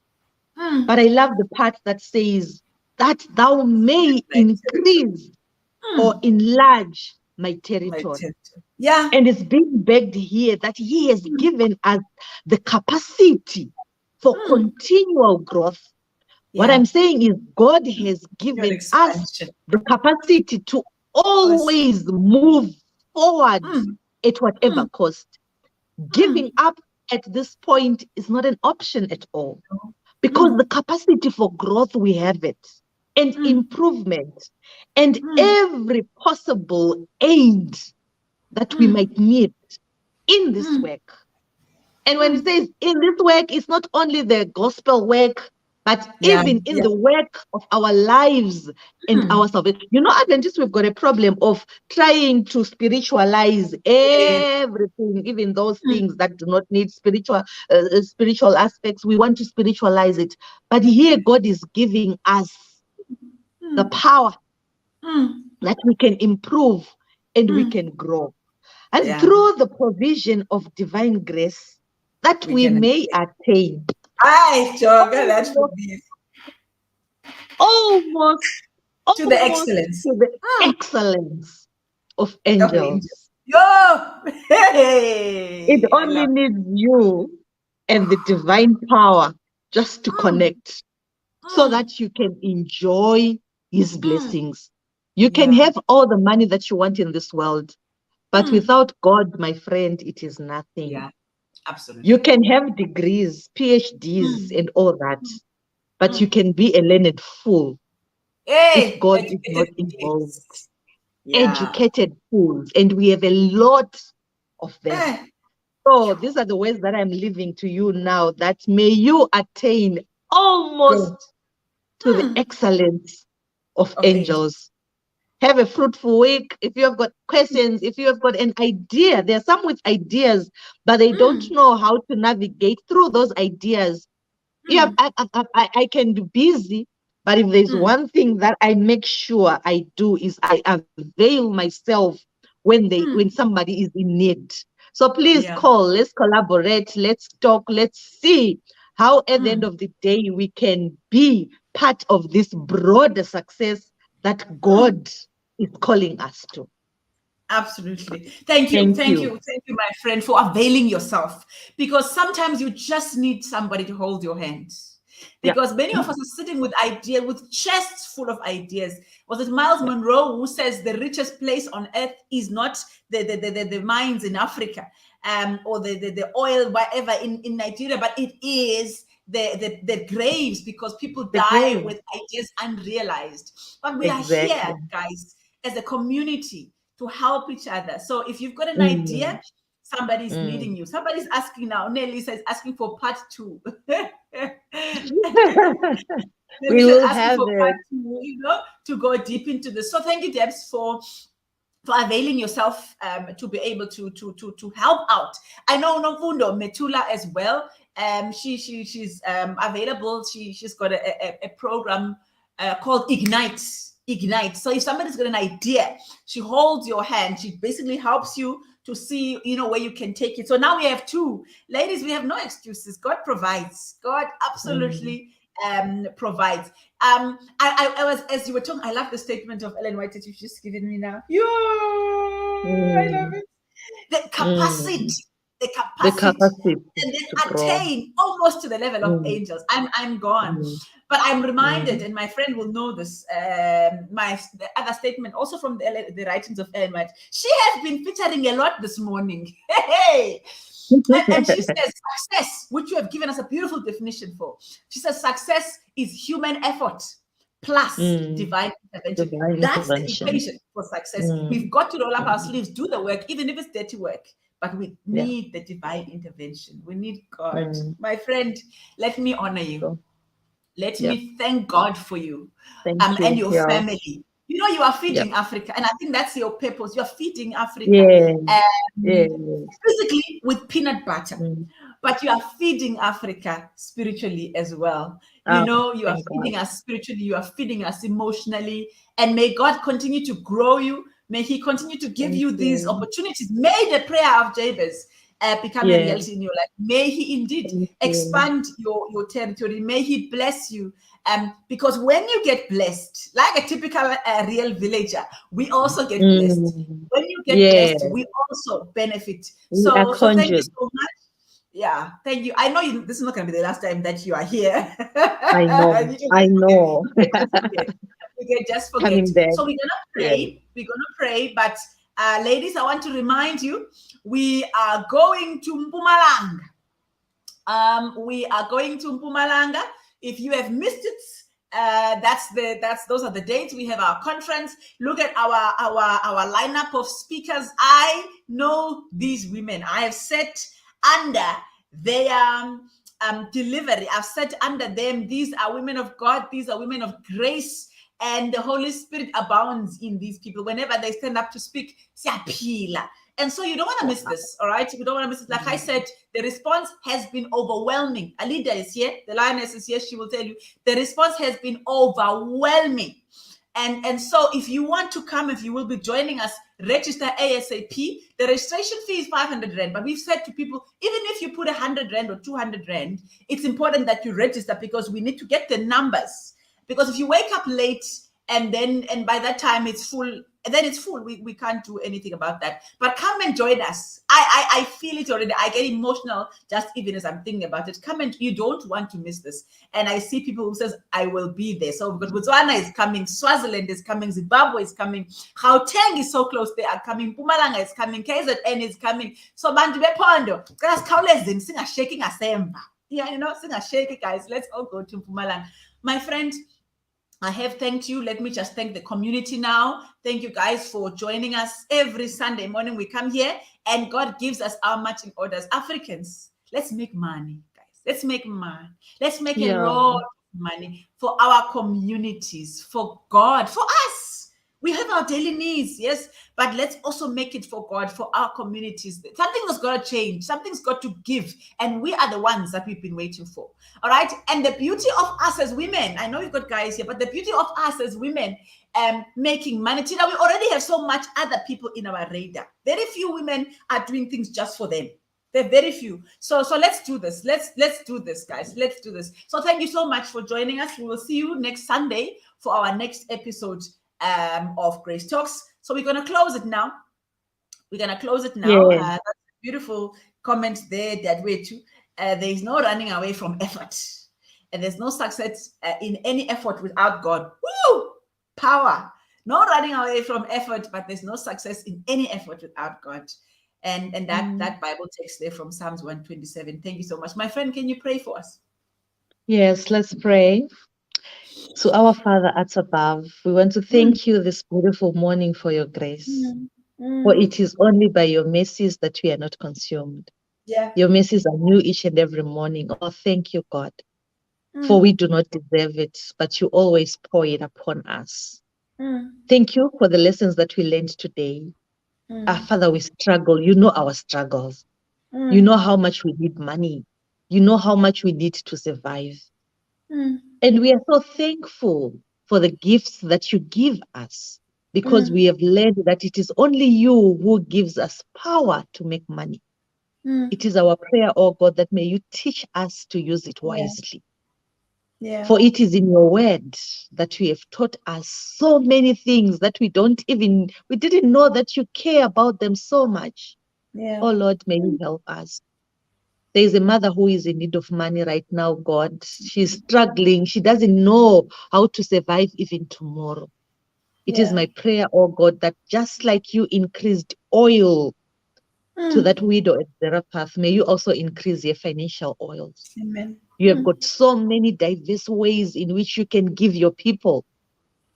But I love the part that says, that thou may My territory. increase or enlarge my My territory. territory. Yeah. And it's being begged here that he has given us the capacity for continual growth. What Yeah. I'm saying is God has Your given us expansion. the capacity to Us. always move forward Mm, at whatever mm, cost. mm. Giving up at this point is not an option at all, because Mm, the capacity for growth, we have it, and mm, improvement, and mm, every possible aid that we mm, might need in this mm, work. And when it mm. says in this work, it's not only the gospel work, but Yeah. even in Yeah. the work of our lives and Mm. our salvation. Adventists, we've got a problem of trying to spiritualize Yes. everything, even those Mm, things that do not need spiritual aspects. We want to spiritualize it. But here, God is giving us the mm, power mm, that we can improve and we mm. can grow. And Yeah. through the provision of divine grace that We we can. may attain I Joga, that should almost, be almost, to the almost excellence to the excellence of of the angel. angels. Yo, It hey, I only love. needs you and the divine power just to Mm, connect so mm, that you can enjoy his mm. blessings. You can Yeah. have all the money that you want in this world, but Mm. without God, my friend, it is nothing. Yeah. You Absolutely. can have degrees, PhDs, Mm, and all that, mm, but you mm. can be a learned fool if Hey, God is not educated involved. idiots. Yeah. Educated fools, and we have a lot of them. Eh, So these are the ways that I'm living to you now, that may you attain go. almost to the Mm. excellence of Of angels. angels. Have a fruitful week. If you have got questions, if you have got an idea, there are some with ideas, but they don't Mm, know how to navigate through those ideas. Yeah, mm, I can be busy, but if there's mm, one thing that I make sure I do is I avail myself when mm. somebody is in need. So please Yeah. call, let's collaborate, let's talk, let's see how at the end Mm, of the day we can be part of this broader success that God is calling us to. Absolutely. Thank you, my friend, for availing yourself, because sometimes you just need somebody to hold your hand. Because many of us are sitting with ideas, with chests full of ideas. Was it Miles Monroe who says the richest place on earth is not the mines in Africa, or the oil, whatever in Nigeria, but it is the graves, because people die with ideas unrealized. But we are here, guys, as a community, to help each other. So if you've got an idea, somebody's needing you. Somebody's asking now. Nelly says asking for part 2. We will have part 2, to go deep into this. So thank you, Debs, for availing yourself to be able to help out. I know Nomfundo Metula as well. She's available. She's got a program called Ignite. So if somebody's got an idea, she holds your hand. She basically helps you to see, where you can take it. So now we have 2 ladies. We have no excuses. God provides. God absolutely provides. I was, as you were talking, I love the statement of Ellen White that you've just given me now. I love it. The capacity. The capacity, and then attain almost to the level of angels. I'm gone. But I'm reminded, and my friend will know this, the other statement also from the writings of Ellen White. She has been featuring a lot this morning. Hey! And she says success, which you have given us a beautiful definition for. She says success is human effort plus divine intervention. That's the equation for success. We've got to roll up our sleeves, do the work, even if it's dirty work. But we need the divine intervention. We need God. My friend, let me honor you. Let me thank God for you, and your family. You are feeding Africa, and I think that's your purpose. You're feeding Africa physically with peanut butter, but you are feeding Africa spiritually as well. You are feeding us spiritually, you are feeding us emotionally, and may God continue to grow you. May He continue to give you these opportunities. May the prayer of Jabez become a reality in your life. May He indeed expand your territory. May He bless you. Because when you get blessed, like a typical real villager, we also get blessed. When you get blessed, we also benefit. So thank you so much. Yeah, thank you. I know this is not going to be the last time that you are here. I know. We can just forget. So we're gonna pray. We're gonna pray, but ladies, I want to remind you, we are going to Mpumalanga. We are going to Mpumalanga. If you have missed it, those are the dates. We have our conference. Look at our lineup of speakers. I know these women. I have sat under their delivery. I've sat under them. These are women of God. These are women of grace. And the Holy Spirit abounds in these people. Whenever they stand up to speak, siyapila. And so you don't want to miss this, all right? You don't want to miss it. Like I said, the response has been overwhelming. Alida is here. The lioness is here. She will tell you. The response has been overwhelming. And so if you want to come, if you will be joining us, register ASAP. The registration fee is 500 Rand. But we've said to people, even if you put 100 Rand or 200 Rand, it's important that you register, because we need to get the numbers. Because if you wake up late and by that time it's full, then it's full. We can't do anything about that. But come and join us. I feel it already. I get emotional just even as I'm thinking about it. Come and you don't want to miss this. And I see people who says, I will be there. So Botswana is coming, Swaziland is coming, Zimbabwe is coming, Gauteng is so close, they are coming, Mpumalanga is coming, KZN is coming. So Bantu Bepondo, singa shaking asemba. Singa shake, guys. Let's all go to Mpumalanga. My friend, I have thanked you. Let me just thank the community now. Thank you guys for joining us every Sunday morning. We come here and God gives us our marching orders. Africans, let's make money, guys. Let's make money. Let's make a lot of money for our communities, for God, for us. We have our daily needs, yes, but let's also make it for God, for our communities. Something has got to change. Something's got to give, and we are the ones that we've been waiting for, all right? And the beauty of us as women, I know we've got guys here, but the beauty of us as women making money, Tina, we already have so much other people in our radar. Very few women are doing things just for them. They're very few. So let's do this. Let's do this, guys. Let's do this. So thank you so much for joining us. We will see you next Sunday for our next episode of Grace Talks. So we're gonna close it now. We're gonna close it now. Yeah. That's a beautiful comment there, that way too. There is no running away from effort, and there's no success in any effort without God. Woo! Power. No running away from effort, but there's no success in any effort without God. And that Bible text there from Psalms 127. Thank you so much. My friend, can you pray for us? Yes, let's pray. So, our Father at above, we want to thank you this beautiful morning for your grace. For it is only by your mercies that we are not consumed. Yeah. Your mercies are new each and every morning. Oh, thank you, God. For we do not deserve it, but you always pour it upon us. Thank you for the lessons that we learned today. Father, we struggle. You know our struggles. You know how much we need money. You know how much we need to survive. And we are so thankful for the gifts that you give us, because we have learned that it is only you who gives us power to make money. It is our prayer, oh God, that may you teach us to use it wisely. Yeah. For it is in your word that you have taught us so many things that we didn't know that you care about them so much. Yeah. Oh Lord, may you help us. There is a mother who is in need of money right now, God. She's struggling. She doesn't know how to survive even tomorrow. It is my prayer, oh God, that just like you increased oil to that widow at Zarephath, may you also increase your financial oils. Amen. You have got so many diverse ways in which you can give your people.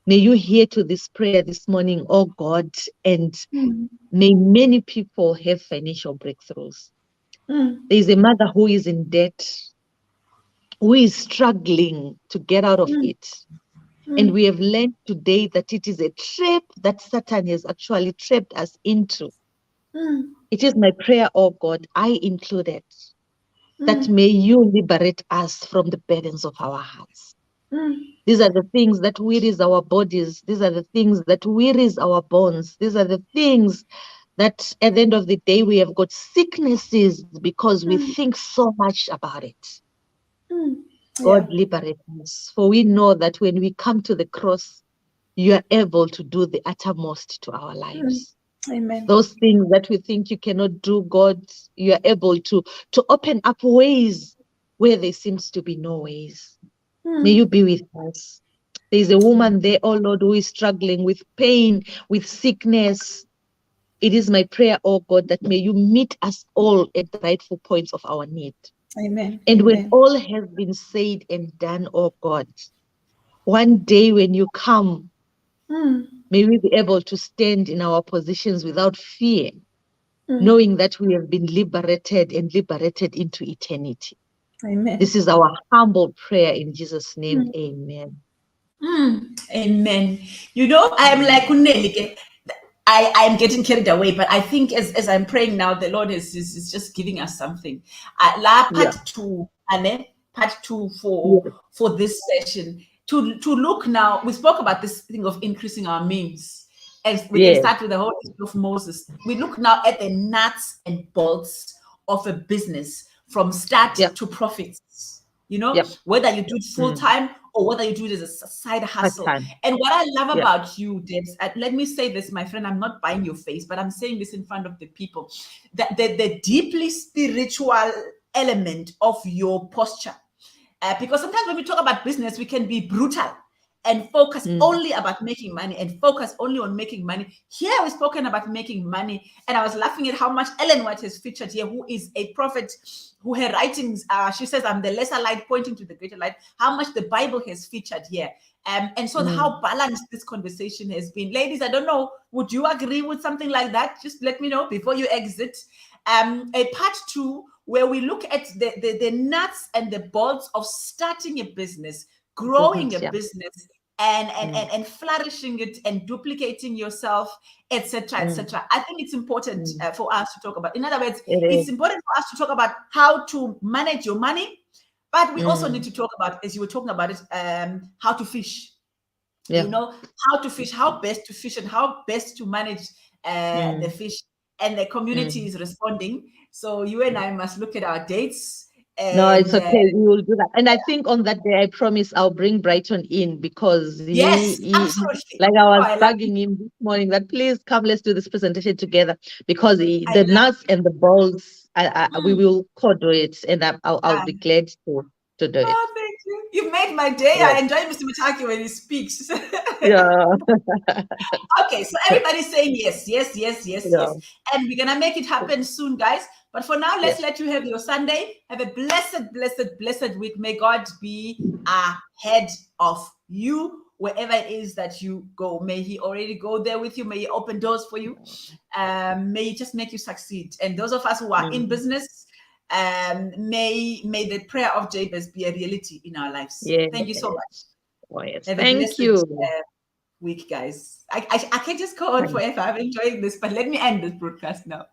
May you hear to this prayer this morning, oh God, and may many people have financial breakthroughs. There is a mother who is in debt, who is struggling to get out of it. And we have learned today that it is a trap that Satan has actually trapped us into. It is my prayer, oh God, I included, that may you liberate us from the burdens of our hearts. These are the things that wearies our bodies. These are the things that wearies our bones. These are the things that at the end of the day, we have got sicknesses because we think so much about it. God liberate us. For we know that when we come to the cross, you are able to do the uttermost to our lives. Amen. Those things that we think you cannot do, God, you are able to open up ways where there seems to be no ways. May you be with us. There is a woman there, oh Lord, who is struggling with pain, with sickness. It is my prayer, oh God, that may you meet us all at the rightful points of our need. Amen. And Amen. when all has been said and done, oh God, one day when you come, may we be able to stand in our positions without fear, knowing that we have been liberated and liberated into eternity. Amen. This is our humble prayer in Jesus' name. Amen. Amen. You know, I am like Unelike. I am getting carried away, but I think as I'm praying now, the Lord is just giving us something. Part two, Anne, part two for this session. To look now, we spoke about this thing of increasing our means. And we can start with the whole issue of Moses. We look now at the nuts and bolts of a business from start to profits. You know, whether you do it full time or whether you do it as a side hustle. And what I love about you, Debs, let me say this, my friend, I'm not buying your face, but I'm saying this in front of the people, that the deeply spiritual element of your posture. Because sometimes when we talk about business, we can be brutal and focus only about making money and focus only on making money. Here we've spoken about making money, and I was laughing at how much Ellen White has featured here, who is a prophet, who her writings, she says, I'm the lesser light pointing to the greater light, how much the Bible has featured here. And so how balanced this conversation has been. Ladies, I don't know, would you agree with something like that? Just let me know before you exit. A part two, where we look at the nuts and the bolts of starting a business, growing a business, and flourishing it and duplicating yourself, etc., etc. I think it's important for us to talk about. In other words, it's important for us to talk about how to manage your money, but we also need to talk about, as you were talking about it, how to fish. You know, how to fish, how best to fish, and how best to manage the fish. and the community is responding. So you and I must look at our dates. No, it's And okay. We will do that. And I think on that day, I promise I'll bring Brighton in because yes, absolutely. like I Oh, was I love it. bugging him this morning that please come, let's do this presentation together because I the love nuts and the balls, we it. will co-do it, and I'll be glad to do it. Oh, thank you. You've made my day. Yeah. I enjoy Mr. Matake when he speaks. Yeah. Okay, so everybody's saying yes, yes, yes, yes, Yeah. yes. And we're gonna make it happen soon, guys. But for now, let's let you have your Sunday. Have a blessed, blessed, blessed week. May God be ahead of you wherever it is that you go. May He already go there with you. May He open doors for you. May He just make you succeed. And those of us who are in business, may the prayer of Jabez be a reality in our lives. Yeah. Thank you so much. Oh, yes. Have a Thank blessed you. week, guys. I can't just go on forever. I'm enjoying this, but let me end this broadcast now.